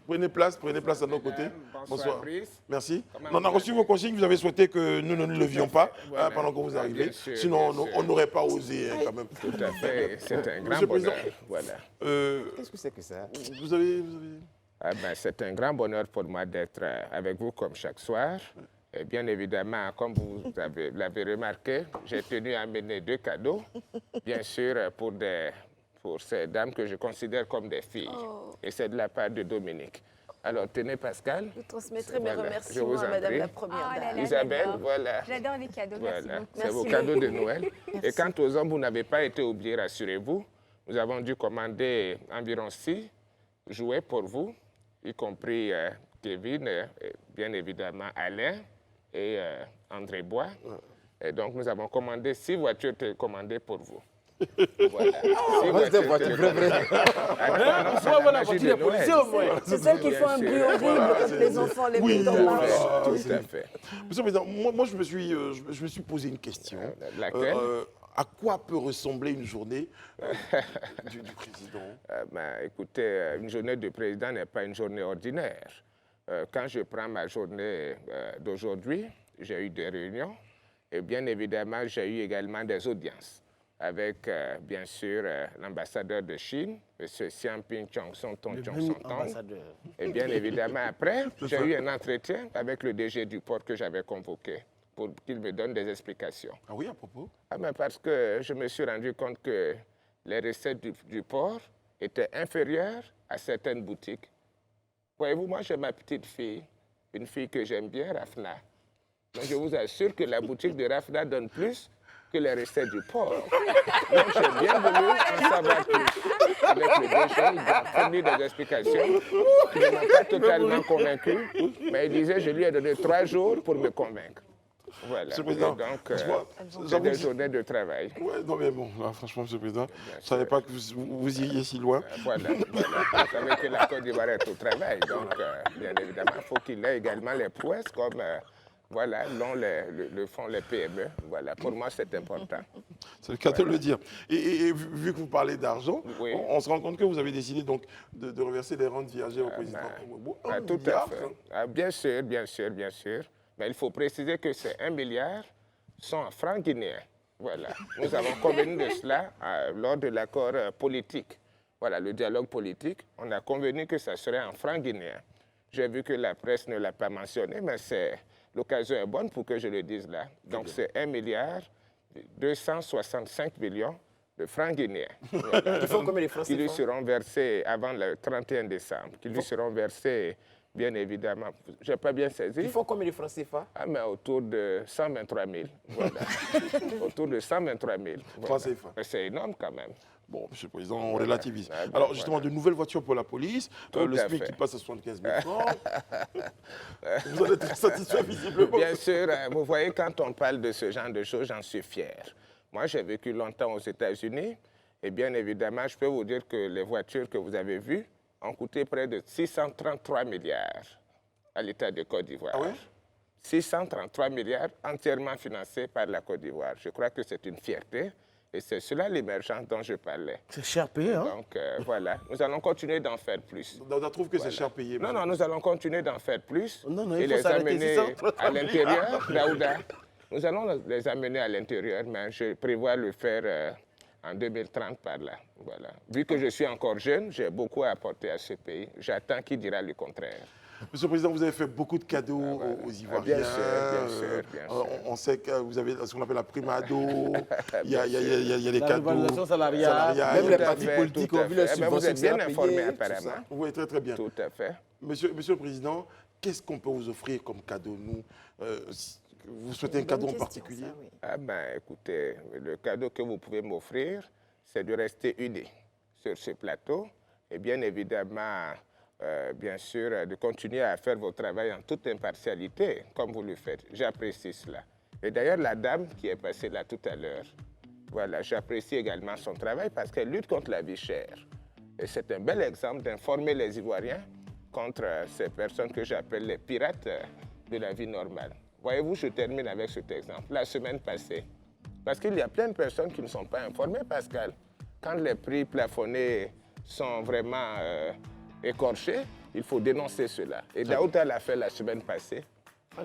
prenez place à nos côtés. Bonsoir, Brice. Merci. Comment On a vous reçu allez? vos consignes, vous avez souhaité que nous ne nous levions pas Voilà. pendant que vous arrivez. Bien sûr, Sinon, bien sûr. on n'aurait pas osé hein, quand même. Tout à fait, c'est un grand Monsieur le Président, bonheur. Voilà. Qu'est-ce que c'est que ça? Vous avez... Ah ben, c'est un grand bonheur pour moi d'être avec vous comme chaque soir. Et bien évidemment, comme vous l'avez remarqué, j'ai tenu à amener 2 cadeaux. Bien sûr, pour ces dames que je considère comme des filles. Oh. Et c'est de la part de Dominique. Alors, tenez Pascal. Vous transmettrez mes Voilà, je remerciements vous à en Madame prie. la Première Oh là Dame. là. Isabelle, j'adore. voilà. J'adore les cadeaux. Merci Voilà, beaucoup. c'est Merci vos cadeaux de beaucoup. Noël. Et quant aux hommes, vous n'avez pas été oubliés, rassurez-vous. Nous avons dû commander environ 6 jouets pour vous, y compris Kevin, bien évidemment Alain et André Bois. Et donc, nous avons commandé 6 voitures télécommandées pour vous. Voilà. Des voitures, vrai. Attends, c'est la magie de Noël. C'est celles qui font un bruit horrible quand les enfants les mettent en marche. Tout à fait. Monsieur le Président, moi je me suis posé une question. Laquelle? À quoi peut ressembler une journée du président? Écoutez, une journée de président n'est pas une journée ordinaire. Quand je prends ma journée d'aujourd'hui, j'ai eu des réunions et bien évidemment, j'ai eu également des audiences avec, bien sûr, l'ambassadeur de Chine, M. Xiamping Chongson Tong Chongson Tong. Et bien évidemment, après, j'ai eu un entretien avec le DG du port que j'avais convoqué pour qu'il me donne des explications. Ah oui, à propos? Ah, mais parce que je me suis rendu compte que les recettes du port étaient inférieures à certaines boutiques. Voyez-vous, moi, j'ai ma petite fille, une fille que j'aime bien, Rafna. Donc, je vous assure que la boutique de Rafna donne plus que les recettes du port. Donc, j'ai bien voulu en savoir plus. avec le DG, il m'a fourni des explications qui ne m'ont pas totalement convaincu, mais il disait je lui ai donné 3 jours pour me convaincre. Voilà. Monsieur le Président, Et donc, c'est j'avoue des que- journées de travail. Ouais, non mais bon, là, franchement, Monsieur le Président, je ne sûr. savais pas que vous iriez si loin. Voilà. Vous savez que la Côte d'Ivoire est au travail, donc bien évidemment, il faut qu'il ait également les prouesses comme voilà, le font les PME. Voilà, pour moi, c'est important. C'est le cas de le dire. Et vu que vous parlez d'argent, Oui. on se rend compte que vous avez décidé donc de reverser les rentes viagères au président. Ah, tout à fait. Ah, bien sûr, bien sûr, bien sûr. Mais il faut préciser que ces 1 milliard sont en francs guinéens. Voilà. Nous avons convenu de cela lors de l'accord politique. Voilà, le dialogue politique. On a convenu que ça serait en francs guinéens. J'ai vu que la presse ne l'a pas mentionné, mais l'occasion est bonne pour que je le dise là. Donc, c'est 1 milliard 265 millions de francs guinéens. Voilà. Ils font combien de francs Qui lui CFA? seront versés avant le 31 décembre. Qui lui seront versés, bien évidemment. Je n'ai pas bien saisi. Ils font combien de francs CFA? Ah, mais autour de 123 000. Voilà. Autour de 123 000. Voilà. Francs CFA. Mais c'est énorme quand même. Bon, Monsieur le Président, on relativise. Ah, ben, Alors justement, voilà. de nouvelles voitures pour la police, Tout le à SMIC fait. qui passe à 75 000 francs. Vous en êtes très satisfait visiblement. Bien sûr, vous voyez, quand on parle de ce genre de choses, j'en suis fier. Moi, j'ai vécu longtemps aux États-Unis et bien évidemment, je peux vous dire que les voitures que vous avez vues ont coûté près de 633 milliards à l'État de Côte d'Ivoire. Ah ouais? 633 milliards entièrement financés par la Côte d'Ivoire. Je crois que c'est une fierté et c'est cela l'émergence dont je parlais. C'est cher payé, hein? Donc voilà, nous allons continuer d'en faire plus. On trouve que c'est cher payé. Non, non, nous allons continuer d'en faire plus Non, et il faut les s'arrêter amener 633 à l'intérieur, Daouda. Nous allons les amener à l'intérieur, mais je prévois le faire en 2030 par là. Voilà. Vu que je suis encore jeune, j'ai beaucoup à apporter à ce pays. J'attends qui dira le contraire. Monsieur le Président, vous avez fait beaucoup de cadeaux aux Ivoiriens. Bien sûr, bien sûr, bien sûr. On sait que vous avez ce qu'on appelle la prime ado. Il y a des La cadeaux. revalorisation salariale. Même Tout les à partis fait, politiques tout à ont vu fait. leur Eh ben, vous êtes subvention bien payée, informé tout apparemment. ça. Vous voyez très très bien. Tout à fait. Monsieur le Président, qu'est-ce qu'on peut vous offrir comme cadeau, nous vous souhaitez un cadeau en particulier? Ah ben, écoutez, le cadeau que vous pouvez m'offrir, c'est de rester unis sur ce plateau et bien évidemment, bien sûr, de continuer à faire votre travail en toute impartialité, comme vous le faites. J'apprécie cela. Et d'ailleurs, la dame qui est passée là tout à l'heure, voilà, j'apprécie également son travail parce qu'elle lutte contre la vie chère. Et c'est un bel exemple d'informer les Ivoiriens contre ces personnes que j'appelle les pirates de la vie normale. Voyez-vous, je termine avec cet exemple. La semaine passée, parce qu'il y a plein de personnes qui ne sont pas informées, Pascal. Quand les prix plafonnés sont vraiment écorchés, il faut dénoncer cela. Et Daouda l'a fait la semaine passée.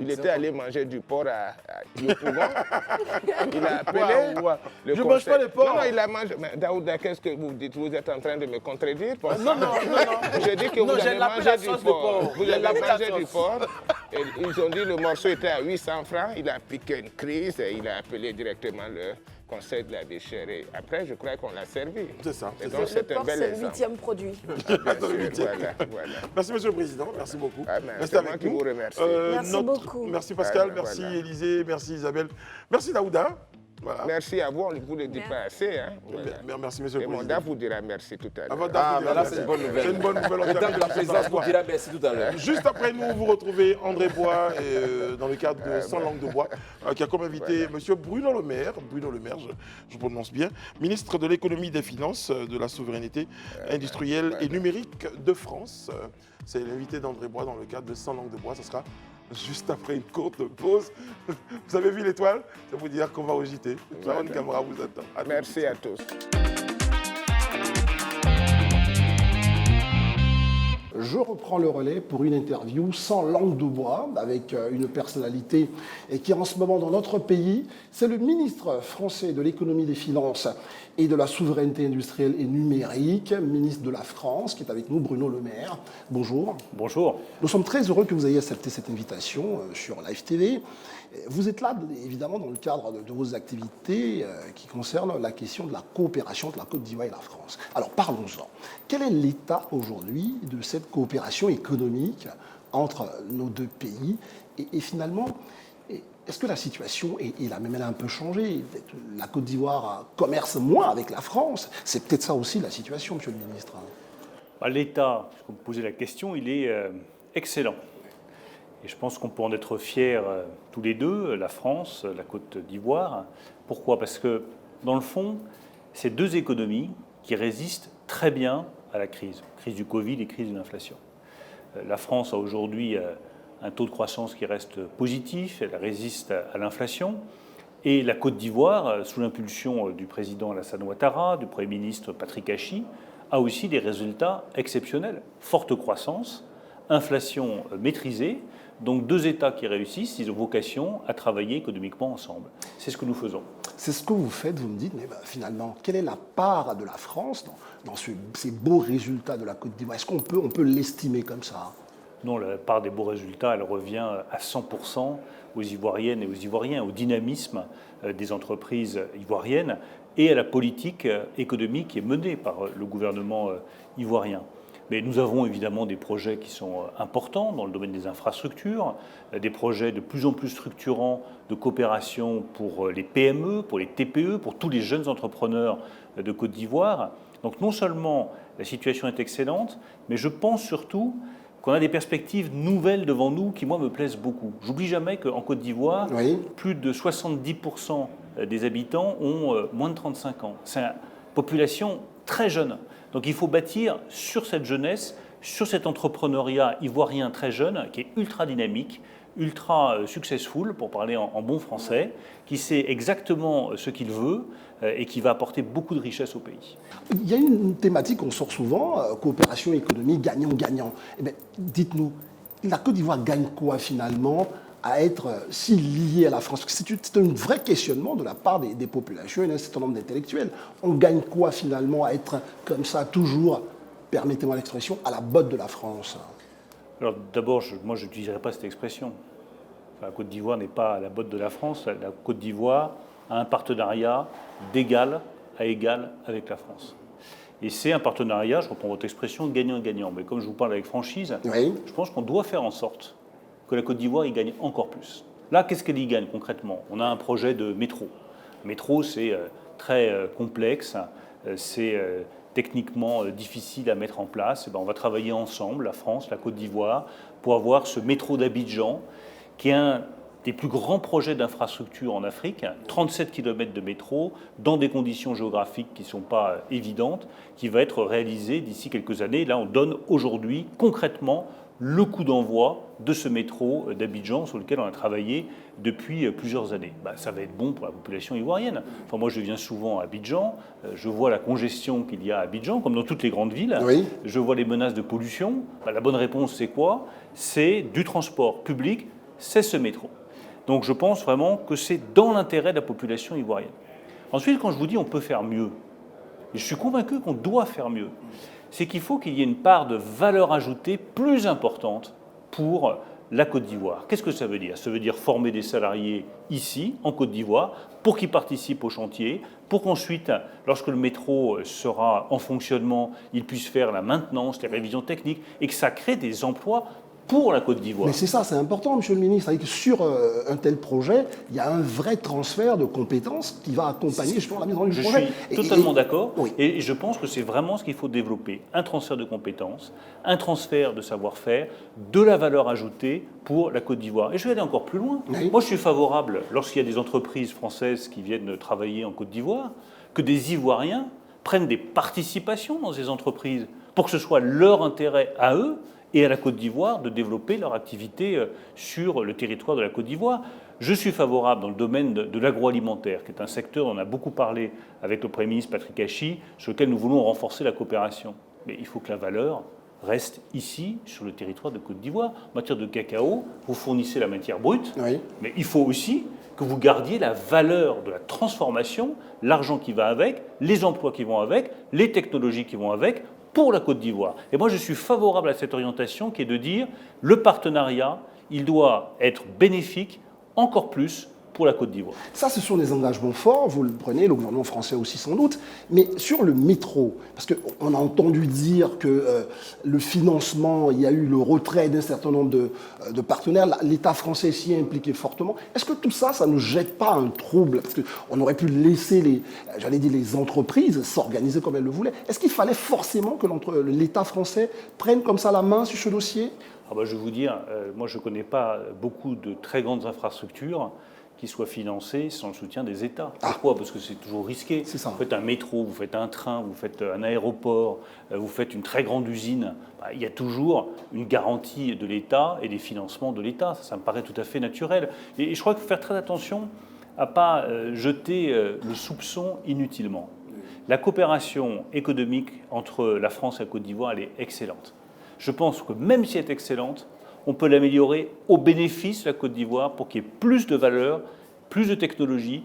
Il était allé manger du porc à Yopougon. Il a appelé le Je ne mange pas le porc. Non, non, il a mangé. Mais Daouda, qu'est-ce que vous dites? Vous êtes en train de me contredire? Non, non. J'ai dit que Non, vous j'ai avez lappé mangé la du sauce de porc. porc. Vous J'ai avez lappé la mangé du sauce. porc. Et ils ont dit que le morceau était à 800 francs. Il a piqué une crise et il a appelé directement le conseil de la vie chère. Et après, je crois qu'on l'a servi. C'est ça. Et c'est donc, ça. c'est un porc, bel c'est le exemple. 8e produit. Bien sûr, voilà. Merci, Monsieur le Président. Merci beaucoup. Ah, mais Restez c'est moi avec qui nous. vous remercie. Merci beaucoup. Merci Pascal, Ah, merci voilà. Élisée, merci Isabelle, merci Daouda. Voilà. Merci à vous, on ne vous le dit pas assez. Hein? Voilà. Merci, Monsieur Et le mon Président. DAF vous dira merci tout à l'heure. Votre DAF vous dira mais là, merci. c'est une bonne nouvelle. C'est une bonne nouvelle. on Le temps termine de la ce présidence vous soir. dira merci tout à l'heure. Juste après nous, vous retrouvez André Bois dans le cadre de 100 langues de bois, qui a comme invité Monsieur Bruno Le Maire, je prononce bien, ministre de l'économie, des finances, de la souveraineté industrielle et numérique de France. C'est l'invité d'André Bois dans le cadre de 100 langues de bois. Ce sera juste après une courte pause. Vous avez vu l'étoile? Ça veut dire qu'on va au JT. Sharon Camara vous attend. À tout de suite. Merci à tous. Je reprends le relais pour une interview sans langue de bois avec une personnalité qui en ce moment dans notre pays, c'est le ministre français de l'économie, des finances et de la souveraineté industrielle et numérique, ministre de la France, qui est avec nous, Bruno Le Maire. Bonjour. Bonjour. Nous sommes très heureux que vous ayez accepté cette invitation sur Live TV. Vous êtes là, évidemment, dans le cadre de vos activités qui concernent la question de la coopération entre la Côte d'Ivoire et la France. Alors, parlons-en. Quel est l'état aujourd'hui de cette coopération économique entre nos deux pays et finalement, est-ce que la situation, elle a un peu changé? La Côte d'Ivoire commerce moins avec la France. C'est peut-être ça aussi la situation, Monsieur le ministre. L'État, puisque vous me posez la question, il est excellent. Et je pense qu'on peut en être fiers tous les deux, la France, la Côte d'Ivoire. Pourquoi? Parce que, dans le fond, c'est deux économies qui résistent très bien à la crise du Covid et crise de l'inflation. La France a aujourd'hui un taux de croissance qui reste positif, elle résiste à l'inflation. Et la Côte d'Ivoire, sous l'impulsion du président Alassane Ouattara, du Premier ministre Patrick Hachi, a aussi des résultats exceptionnels. Forte croissance, inflation maîtrisée. Donc deux États qui réussissent, ils ont vocation à travailler économiquement ensemble. C'est ce que nous faisons. C'est ce que vous faites, vous me dites, mais finalement, quelle est la part de la France dans ces beaux résultats de la Côte d'Ivoire? Est-ce qu'on peut l'estimer comme ça? Non, la part des beaux résultats, elle revient à 100% aux Ivoiriennes et aux Ivoiriens, au dynamisme des entreprises ivoiriennes et à la politique économique qui est menée par le gouvernement ivoirien. Mais nous avons évidemment des projets qui sont importants dans le domaine des infrastructures, des projets de plus en plus structurants de coopération pour les PME, pour les TPE, pour tous les jeunes entrepreneurs de Côte d'Ivoire. Donc non seulement la situation est excellente, mais je pense surtout qu'on a des perspectives nouvelles devant nous qui, moi, me plaisent beaucoup. J'oublie jamais qu'en Côte d'Ivoire, plus de 70% des habitants ont moins de 35 ans. C'est une population très jeune. Donc il faut bâtir sur cette jeunesse, sur cet entrepreneuriat ivoirien très jeune, qui est ultra dynamique, ultra successful, pour parler en bon français, qui sait exactement ce qu'il veut et qui va apporter beaucoup de richesse au pays. Il y a une thématique qu'on sort souvent, coopération économique, gagnant-gagnant. Eh bien, dites-nous, la Côte d'Ivoire gagne quoi finalement à être si liée à la France? C'est un vrai questionnement de la part des populations et d'un certain nombre d'intellectuels. On gagne quoi finalement à être comme ça, toujours, permettez-moi l'expression, à la botte de la France? Alors d'abord, moi je n'utiliserai pas cette expression. Enfin, la Côte d'Ivoire n'est pas à la botte de la France. La Côte d'Ivoire a un partenariat d'égal à égal avec la France. Et c'est un partenariat, je reprends votre expression, gagnant-gagnant. Mais comme je vous parle avec franchise, je pense qu'on doit faire en sorte que la Côte d'Ivoire y gagne encore plus. Là, qu'est-ce qu'elle y gagne concrètement? On a un projet de métro. Le métro, c'est très complexe, c'est techniquement difficile à mettre en place. Et bien, on va travailler ensemble, la France, la Côte d'Ivoire, pour avoir ce métro d'Abidjan, qui est un des plus grands projets d'infrastructure en Afrique, 37 km de métro, dans des conditions géographiques qui ne sont pas évidentes, qui va être réalisé d'ici quelques années. Là, on donne aujourd'hui concrètement le coup d'envoi de ce métro d'Abidjan sur lequel on a travaillé depuis plusieurs années. Ça va être bon pour la population ivoirienne. Enfin, moi, je viens souvent à Abidjan, je vois la congestion qu'il y a à Abidjan, comme dans toutes les grandes villes. Je vois les menaces de pollution. La bonne réponse, c'est quoi? C'est du transport public, c'est ce métro. Donc je pense vraiment que c'est dans l'intérêt de la population ivoirienne. Ensuite, quand je vous dis on peut faire mieux, je suis convaincu qu'on doit faire mieux, c'est qu'il faut qu'il y ait une part de valeur ajoutée plus importante pour la Côte d'Ivoire. Qu'est-ce que ça veut dire? Ça veut dire former des salariés ici, en Côte d'Ivoire, pour qu'ils participent au chantier, pour qu'ensuite, lorsque le métro sera en fonctionnement, ils puissent faire la maintenance, les révisions techniques, et que ça crée des emplois pour la Côte d'Ivoire. Mais c'est ça, c'est important, Monsieur le ministre. Sur un tel projet, il y a un vrai transfert de compétences qui va accompagner justement la mise en œuvre du projet. Je suis totalement d'accord. Et je pense que c'est vraiment ce qu'il faut développer. Un transfert de compétences, un transfert de savoir-faire, de la valeur ajoutée pour la Côte d'Ivoire. Et je vais aller encore plus loin. Moi, je suis favorable, lorsqu'il y a des entreprises françaises qui viennent travailler en Côte d'Ivoire, que des Ivoiriens prennent des participations dans ces entreprises pour que ce soit leur intérêt à eux et à la Côte d'Ivoire de développer leur activité sur le territoire de la Côte d'Ivoire. Je suis favorable dans le domaine de l'agroalimentaire, qui est un secteur dont on a beaucoup parlé avec le Premier ministre Patrick Hachi, sur lequel nous voulons renforcer la coopération. Mais il faut que la valeur reste ici, sur le territoire de Côte d'Ivoire. En matière de cacao, vous fournissez la matière brute, mais il faut aussi que vous gardiez la valeur de la transformation, l'argent qui va avec, les emplois qui vont avec, les technologies qui vont avec, pour la Côte d'Ivoire. Et moi, je suis favorable à cette orientation qui est de dire le partenariat, il doit être bénéfique encore plus pour la Côte d'Ivoire. Ça, ce sont des engagements forts, vous le prenez, le gouvernement français aussi sans doute, mais sur le métro, parce qu'on a entendu dire que le financement, il y a eu le retrait d'un certain nombre de partenaires, l'État français s'y est impliqué fortement. Est-ce que tout ça, ça ne jette pas un trouble? Parce qu'on aurait pu laisser les entreprises s'organiser comme elles le voulaient. Est-ce qu'il fallait forcément que l'État français prenne comme ça la main sur ce dossier? Ah bah, je vais vous dire, moi je ne connais pas beaucoup de très grandes infrastructures qui soient financées sans le soutien des États. Pourquoi? Parce que c'est toujours risqué. Ça. Vous faites un métro, vous faites un train, vous faites un aéroport, vous faites une très grande usine. Bah, il y a toujours une garantie de l'État et des financements de l'État. Ça me paraît tout à fait naturel. Et je crois qu'il faut faire très attention à ne pas jeter le soupçon inutilement. La coopération économique entre la France et la Côte d'Ivoire, elle est excellente. Je pense que même si elle est excellente, on peut l'améliorer au bénéfice de la Côte d'Ivoire pour qu'il y ait plus de valeur, plus de technologie,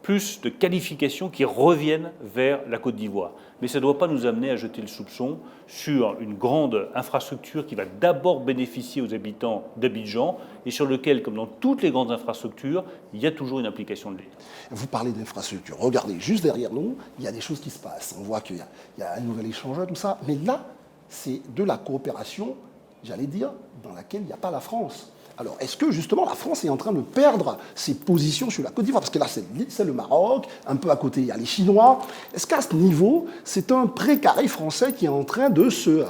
plus de qualifications qui reviennent vers la Côte d'Ivoire. Mais ça ne doit pas nous amener à jeter le soupçon sur une grande infrastructure qui va d'abord bénéficier aux habitants d'Abidjan et sur lequel, comme dans toutes les grandes infrastructures, il y a toujours une implication de l'État. Vous parlez d'infrastructure. Regardez, juste derrière nous, il y a des choses qui se passent. On voit qu'il y a un nouvel échangeur, tout ça. Mais là, c'est de la coopération, j'allais dire, dans laquelle il n'y a pas la France. Alors, est-ce que justement la France est en train de perdre ses positions sur la Côte d'Ivoire? Parce que là, c'est le Maroc, un peu à côté, il y a les Chinois. Est-ce qu'à ce niveau, c'est un précaré français qui est en train de se,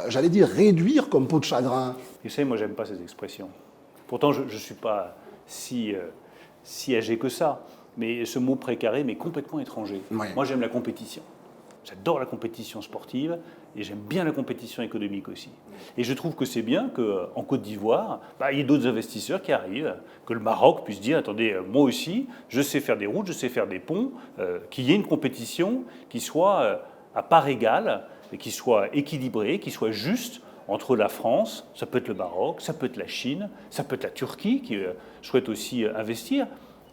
j'allais dire, réduire comme peau de chagrin? Vous savez, moi, j'aime pas ces expressions. Pourtant, je ne suis pas si âgé que ça. Mais ce mot précaré m'est complètement étranger. Ouais. Moi, j'aime la compétition. J'adore la compétition sportive et j'aime bien la compétition économique aussi. Et je trouve que c'est bien qu'en Côte d'Ivoire, il y ait d'autres investisseurs qui arrivent, que le Maroc puisse dire, attendez, moi aussi, je sais faire des routes, je sais faire des ponts, qu'il y ait une compétition qui soit à part égale, et qui soit équilibrée, qui soit juste entre la France, ça peut être le Maroc, ça peut être la Chine, ça peut être la Turquie qui souhaite aussi investir.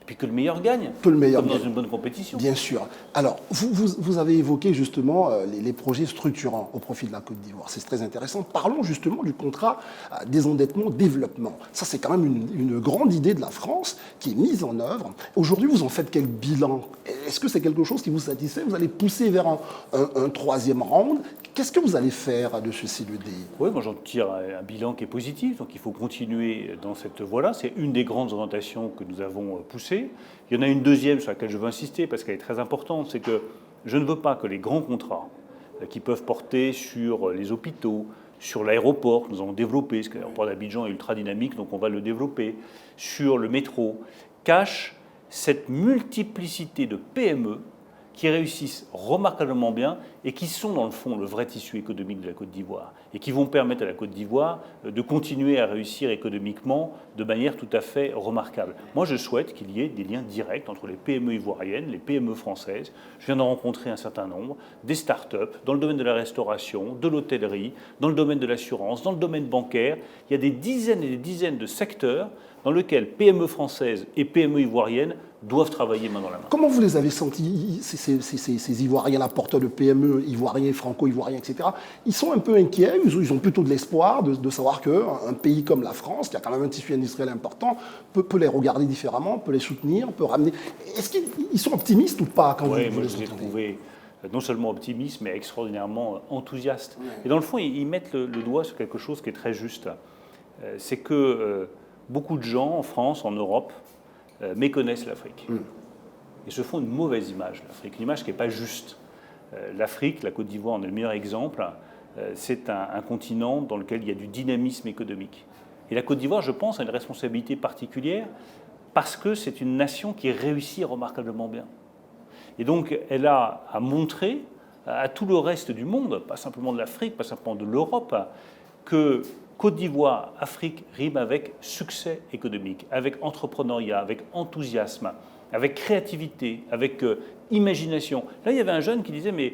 Puis que le meilleur gagne, que le meilleur comme gagne. Dans une bonne compétition. Bien sûr. Alors, vous avez évoqué justement les projets structurants au profit de la Côte d'Ivoire. C'est très intéressant. Parlons justement du contrat désendettement-développement. Ça, c'est quand même une grande idée de la France qui est mise en œuvre. Aujourd'hui, vous en faites quel bilan? Est-ce que c'est quelque chose qui vous satisfait? Vous allez pousser vers un troisième round? Qu'est-ce que vous allez faire de ce CED? Oui, moi j'en tire un bilan qui est positif, donc il faut continuer dans cette voie-là. C'est une des grandes orientations que nous avons poussées. Il y en a une deuxième sur laquelle je veux insister parce qu'elle est très importante, c'est que je ne veux pas que les grands contrats qui peuvent porter sur les hôpitaux, sur l'aéroport que nous avons développé, parce que l'aéroport d'Abidjan est ultra dynamique, donc on va le développer, sur le métro, cachent cette multiplicité de PME qui réussissent remarquablement bien et qui sont dans le fond le vrai tissu économique de la Côte d'Ivoire et qui vont permettre à la Côte d'Ivoire de continuer à réussir économiquement de manière tout à fait remarquable. Moi, je souhaite qu'il y ait des liens directs entre les PME ivoiriennes, les PME françaises. Je viens d'en rencontrer un certain nombre, des start-up dans le domaine de la restauration, de l'hôtellerie, dans le domaine de l'assurance, dans le domaine bancaire. Il y a des dizaines et des dizaines de secteurs dans lesquels PME françaises et PME ivoiriennes doivent travailler main dans la main. Comment vous les avez sentis, ces Ivoiriens, porteurs de PME, Ivoiriens, Franco-Ivoiriens, etc. Ils sont un peu inquiets, ils ont plutôt de l'espoir de savoir qu'un pays comme la France, qui a quand même un tissu industriel important, peut les regarder différemment, peut les soutenir, peut ramener... Est-ce qu'ils sont optimistes ou pas quand Oui, vous moi les je les ai entendez? trouvés non seulement optimistes, mais extraordinairement enthousiastes. Et dans le fond, ils mettent le doigt sur quelque chose qui est très juste. C'est que beaucoup de gens en France, en Europe, méconnaissent l'Afrique et se font une mauvaise image de l'Afrique, une image qui n'est pas juste. L'Afrique, la Côte d'Ivoire en est le meilleur exemple, c'est un continent dans lequel il y a du dynamisme économique. Et la Côte d'Ivoire, je pense, a une responsabilité particulière parce que c'est une nation qui réussit remarquablement bien. Et donc, elle a à montrer à tout le reste du monde, pas simplement de l'Afrique, pas simplement de l'Europe, que Côte d'Ivoire, Afrique rime avec succès économique, avec entrepreneuriat, avec enthousiasme, avec créativité, avec imagination. Là, il y avait un jeune qui disait, mais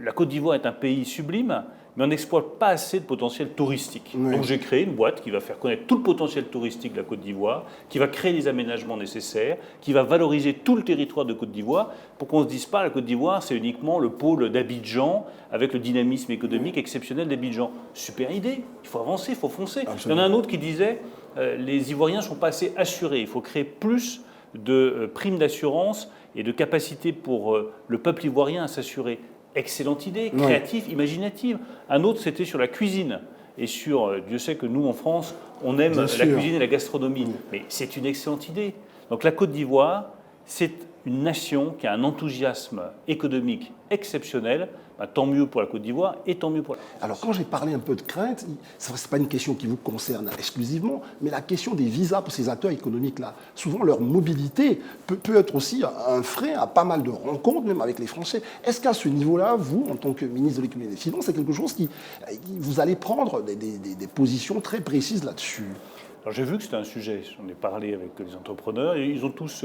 la Côte d'Ivoire est un pays sublime, mais on n'exploite pas assez de potentiel touristique. Oui. Donc j'ai créé une boîte qui va faire connaître tout le potentiel touristique de la Côte d'Ivoire, qui va créer les aménagements nécessaires, qui va valoriser tout le territoire de Côte d'Ivoire, pour qu'on ne se dise pas la Côte d'Ivoire, c'est uniquement le pôle d'Abidjan, avec le dynamisme économique exceptionnel d'Abidjan. Super idée, il faut avancer, il faut foncer. Absolument. Il y en a un autre qui disait, les Ivoiriens ne sont pas assez assurés, il faut créer plus de primes d'assurance et de capacité pour le peuple ivoirien à s'assurer. Excellente idée, créative, imaginative. Un autre, c'était sur la cuisine. Et sur, Dieu sait que nous, en France, on aime la cuisine et la gastronomie. Mais c'est une excellente idée. Donc la Côte d'Ivoire, c'est une nation qui a un enthousiasme économique exceptionnel. Ben, tant mieux pour la Côte d'Ivoire et tant mieux pour la France. Alors quand j'ai parlé un peu de crainte, ce n'est pas une question qui vous concerne exclusivement, mais la question des visas pour ces acteurs économiques-là, souvent leur mobilité peut être aussi un frein à pas mal de rencontres, même avec les Français. Est-ce qu'à ce niveau-là, vous, en tant que ministre de l'économie et des finances, c'est quelque chose qui vous allez prendre des positions très précises là-dessus? Alors j'ai vu que c'était un sujet, j'en ai parlé avec les entrepreneurs, et ils ont tous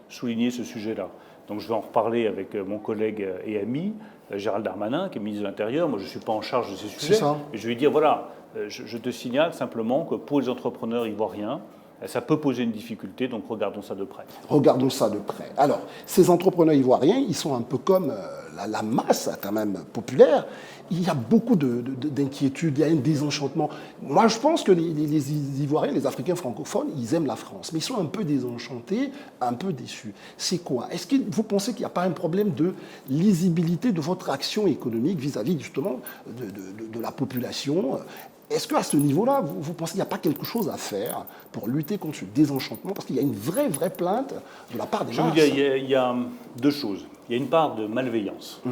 souligné ce sujet-là. Donc je vais en reparler avec mon collègue et ami, Gérald Darmanin, qui est ministre de l'Intérieur. Moi, je ne suis pas en charge de ces sujets. Et je vais dire, voilà, je te signale simplement que pour les entrepreneurs ivoiriens, ça peut poser une difficulté, donc regardons ça de près. Regardons ça de près. Alors, ces entrepreneurs ivoiriens, ils sont un peu comme la masse quand même populaire. Il y a beaucoup d'inquiétudes, il y a un désenchantement. Moi, je pense que les Ivoiriens, les Africains francophones, ils aiment la France, mais ils sont un peu désenchantés, un peu déçus. C'est quoi? Est-ce que vous pensez qu'il n'y a pas un problème de lisibilité de votre action économique vis-à-vis justement de la population? Est-ce qu'à ce niveau-là, vous pensez qu'il n'y a pas quelque chose à faire pour lutter contre ce désenchantement? Parce qu'il y a une vraie plainte de la part des masses. Je veux dire, il y a deux choses. Il y a une part de malveillance.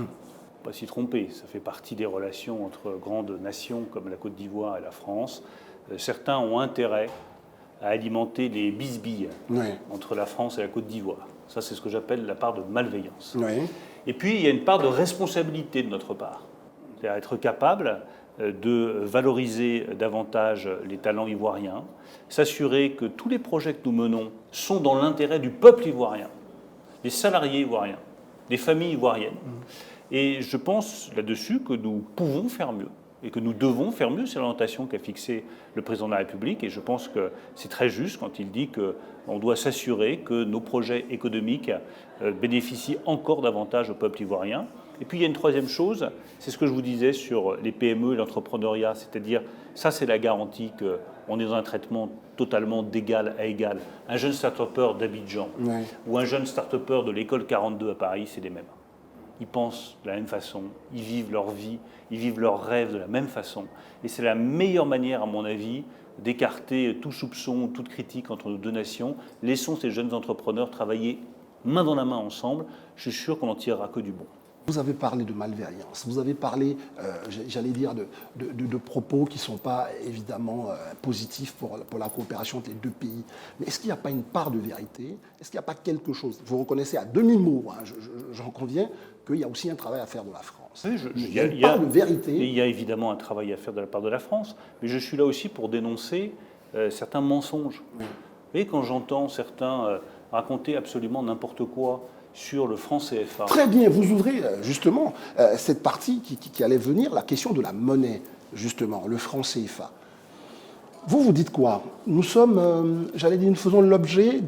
Pas s'y tromper, ça fait partie des relations entre grandes nations comme la Côte d'Ivoire et la France. Certains ont intérêt à alimenter les bisbilles entre la France et la Côte d'Ivoire. Ça, c'est ce que j'appelle la part de malveillance. Et puis, il y a une part de responsabilité de notre part. C'est-à-dire être capable de valoriser davantage les talents ivoiriens, s'assurer que tous les projets que nous menons sont dans l'intérêt du peuple ivoirien, des salariés ivoiriens, des familles ivoiriennes. Et je pense là-dessus que nous pouvons faire mieux et que nous devons faire mieux. C'est l'orientation qu'a fixée le président de la République et je pense que c'est très juste quand il dit qu'on doit s'assurer que nos projets économiques bénéficient encore davantage au peuple ivoirien. Et puis il y a une troisième chose, c'est ce que je vous disais sur les PME et l'entrepreneuriat, c'est-à-dire ça c'est la garantie qu'on est dans un traitement totalement d'égal à égal. Un jeune start-upper d'Abidjan ou un jeune start-upper de l'école 42 à Paris, c'est les mêmes. Ils pensent de la même façon, ils vivent leur vie, ils vivent leurs rêves de la même façon. Et c'est la meilleure manière, à mon avis, d'écarter tout soupçon, toute critique entre nos deux nations. Laissons ces jeunes entrepreneurs travailler main dans la main ensemble. Je suis sûr qu'on n'en tirera que du bon. Vous avez parlé de malveillance, vous avez parlé, j'allais dire, de propos qui ne sont pas évidemment positifs pour la coopération entre les deux pays. Mais est-ce qu'il n'y a pas une part de vérité? Est-ce qu'il n'y a pas quelque chose? Vous reconnaissez à demi-mot, hein, j'en conviens, qu'il y a aussi un travail à faire de la France. Oui, il y a une part de vérité. Il y a évidemment un travail à faire de la part de la France, mais je suis là aussi pour dénoncer certains mensonges. Vous voyez, quand j'entends certains raconter absolument n'importe quoi sur le franc CFA. Très bien, vous ouvrez justement cette partie qui allait venir, la question de la monnaie, justement, le franc CFA. Vous dites quoi? Nous sommes, j'allais dire, nous faisons l'objet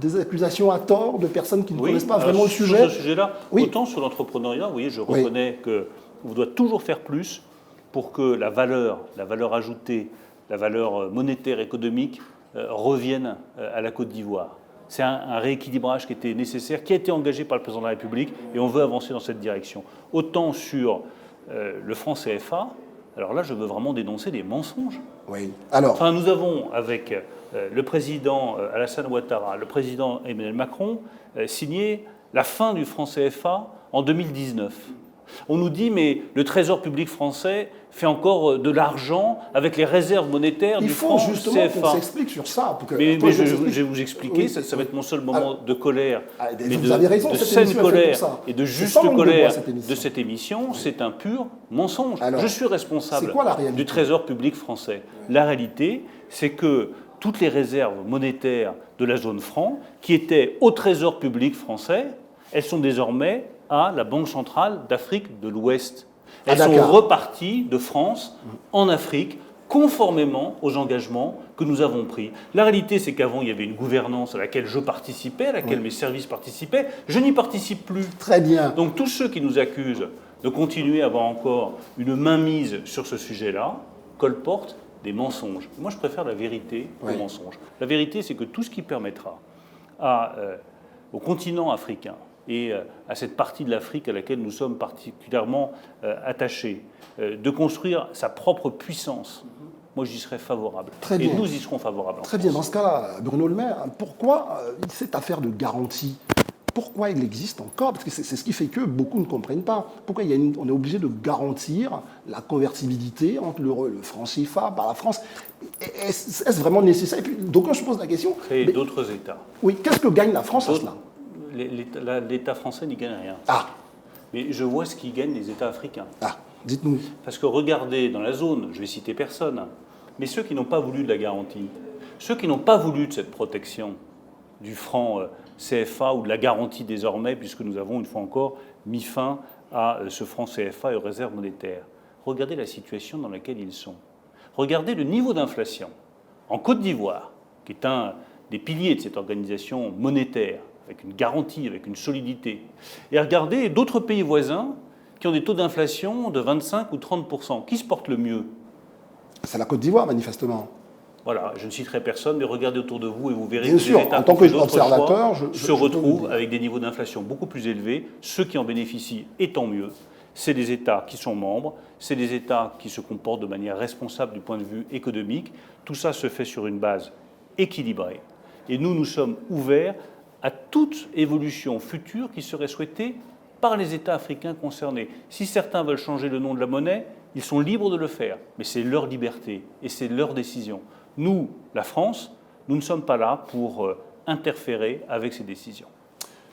des accusations à tort de personnes qui ne connaissent pas vraiment le sujet. Sur ce sujet-là, autant sur l'entrepreneuriat, vous voyez, je reconnais qu'on doit toujours faire plus pour que la valeur ajoutée, la valeur monétaire, économique, revienne à la Côte d'Ivoire. C'est un rééquilibrage qui était nécessaire, qui a été engagé par le président de la République, et on veut avancer dans cette direction. Autant sur le franc CFA, alors là, je veux vraiment dénoncer des mensonges. Oui. Alors, enfin, nous avons, avec le président Alassane Ouattara, le président Emmanuel Macron, signé la fin du franc CFA en 2019. On nous dit, mais le Trésor public français fait encore de l'argent avec les réserves monétaires du franc CFA. Il faut justement qu'on s'explique sur ça. Mais je vais vous expliquer, ça va être mon seul moment de colère, mais vous avez raison, de saine colère et de juste colère de cette émission. C'est un pur mensonge. Alors, je suis responsable du Trésor public français. La réalité, c'est que toutes les réserves monétaires de la zone franc, qui étaient au Trésor public français, elles sont désormais à la Banque centrale d'Afrique de l'Ouest. Elles sont reparties de France en Afrique, conformément aux engagements que nous avons pris. La réalité, c'est qu'avant, il y avait une gouvernance à laquelle je participais, à laquelle mes services participaient. Je n'y participe plus. Très bien. Donc tous ceux qui nous accusent de continuer à avoir encore une mainmise sur ce sujet-là colportent des mensonges. Moi, je préfère la vérité au mensonge. La vérité, c'est que tout ce qui permettra au continent africain et à cette partie de l'Afrique à laquelle nous sommes particulièrement attachés, de construire sa propre puissance, moi j'y serais favorable. Très bien. Et nous y serons favorables. Très bien, dans ce cas-là, Bruno Le Maire, pourquoi cette affaire de garantie, pourquoi il existe encore? Parce que c'est ce qui fait que beaucoup ne comprennent pas. Pourquoi on est obligé de garantir la convertibilité entre l'euro et le franc CFA par la France? Est-ce vraiment nécessaire? Et puis, donc quand je pose la question... Créer d'autres États. Oui, qu'est-ce que gagne la France à cela? L'État français n'y gagne rien. Ah. Mais je vois ce qui gagnent les États africains. Ah, dites-nous. Parce que regardez, dans la zone, je vais citer personne, mais ceux qui n'ont pas voulu de la garantie, ceux qui n'ont pas voulu de cette protection du franc CFA ou de la garantie désormais, puisque nous avons une fois encore mis fin à ce franc CFA et aux réserves monétaires, regardez la situation dans laquelle ils sont. Regardez le niveau d'inflation. En Côte d'Ivoire, qui est un des piliers de cette organisation monétaire, avec une garantie, avec une solidité, et regardez d'autres pays voisins qui ont des taux d'inflation de 25 ou 30%. Qui se porte le mieux? C'est la Côte d'Ivoire, manifestement. Voilà, je ne citerai personne, mais regardez autour de vous et vous verrez Bien que sûr, les États en tant qui ont fait qu'observateur, d'autres choix je se peux vous retrouvent dire. avec des niveaux d'inflation beaucoup plus élevés. Ceux qui en bénéficient, et tant mieux, c'est des États qui sont membres, c'est des États qui se comportent de manière responsable du point de vue économique. Tout ça se fait sur une base équilibrée. Et nous sommes ouverts à toute évolution future qui serait souhaitée par les États africains concernés. Si certains veulent changer le nom de la monnaie, ils sont libres de le faire, mais c'est leur liberté et c'est leur décision. Nous, la France, nous ne sommes pas là pour interférer avec ces décisions.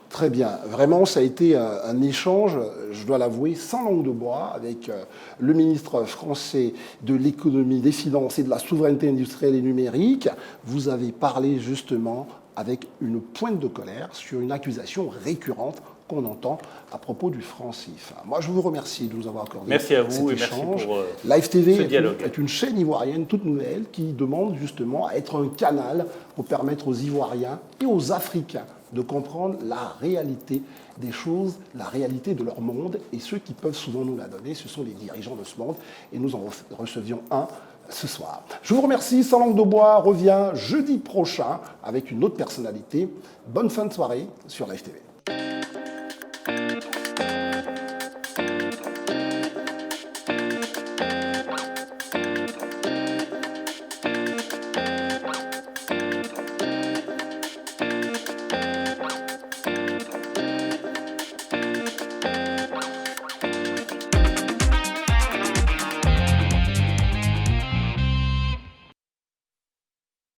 Très bien. Vraiment, ça a été un échange, je dois l'avouer, sans langue de bois, avec le ministre français de l'économie, des finances et de la souveraineté industrielle et numérique. Vous avez parlé justement avec une pointe de colère sur une accusation récurrente qu'on entend à propos du franc CFA. Moi, je vous remercie de nous avoir accordé merci à vous cet et échange. merci pour Live TV ce dialogue. est une chaîne ivoirienne toute nouvelle qui demande justement à être un canal pour permettre aux Ivoiriens et aux Africains de comprendre la réalité des choses, la réalité de leur monde. Et ceux qui peuvent souvent nous la donner, ce sont les dirigeants de ce monde. Et nous en recevions un ce soir. Je vous remercie. Sans langue de bois revient jeudi prochain avec une autre personnalité. Bonne fin de soirée sur Live TV.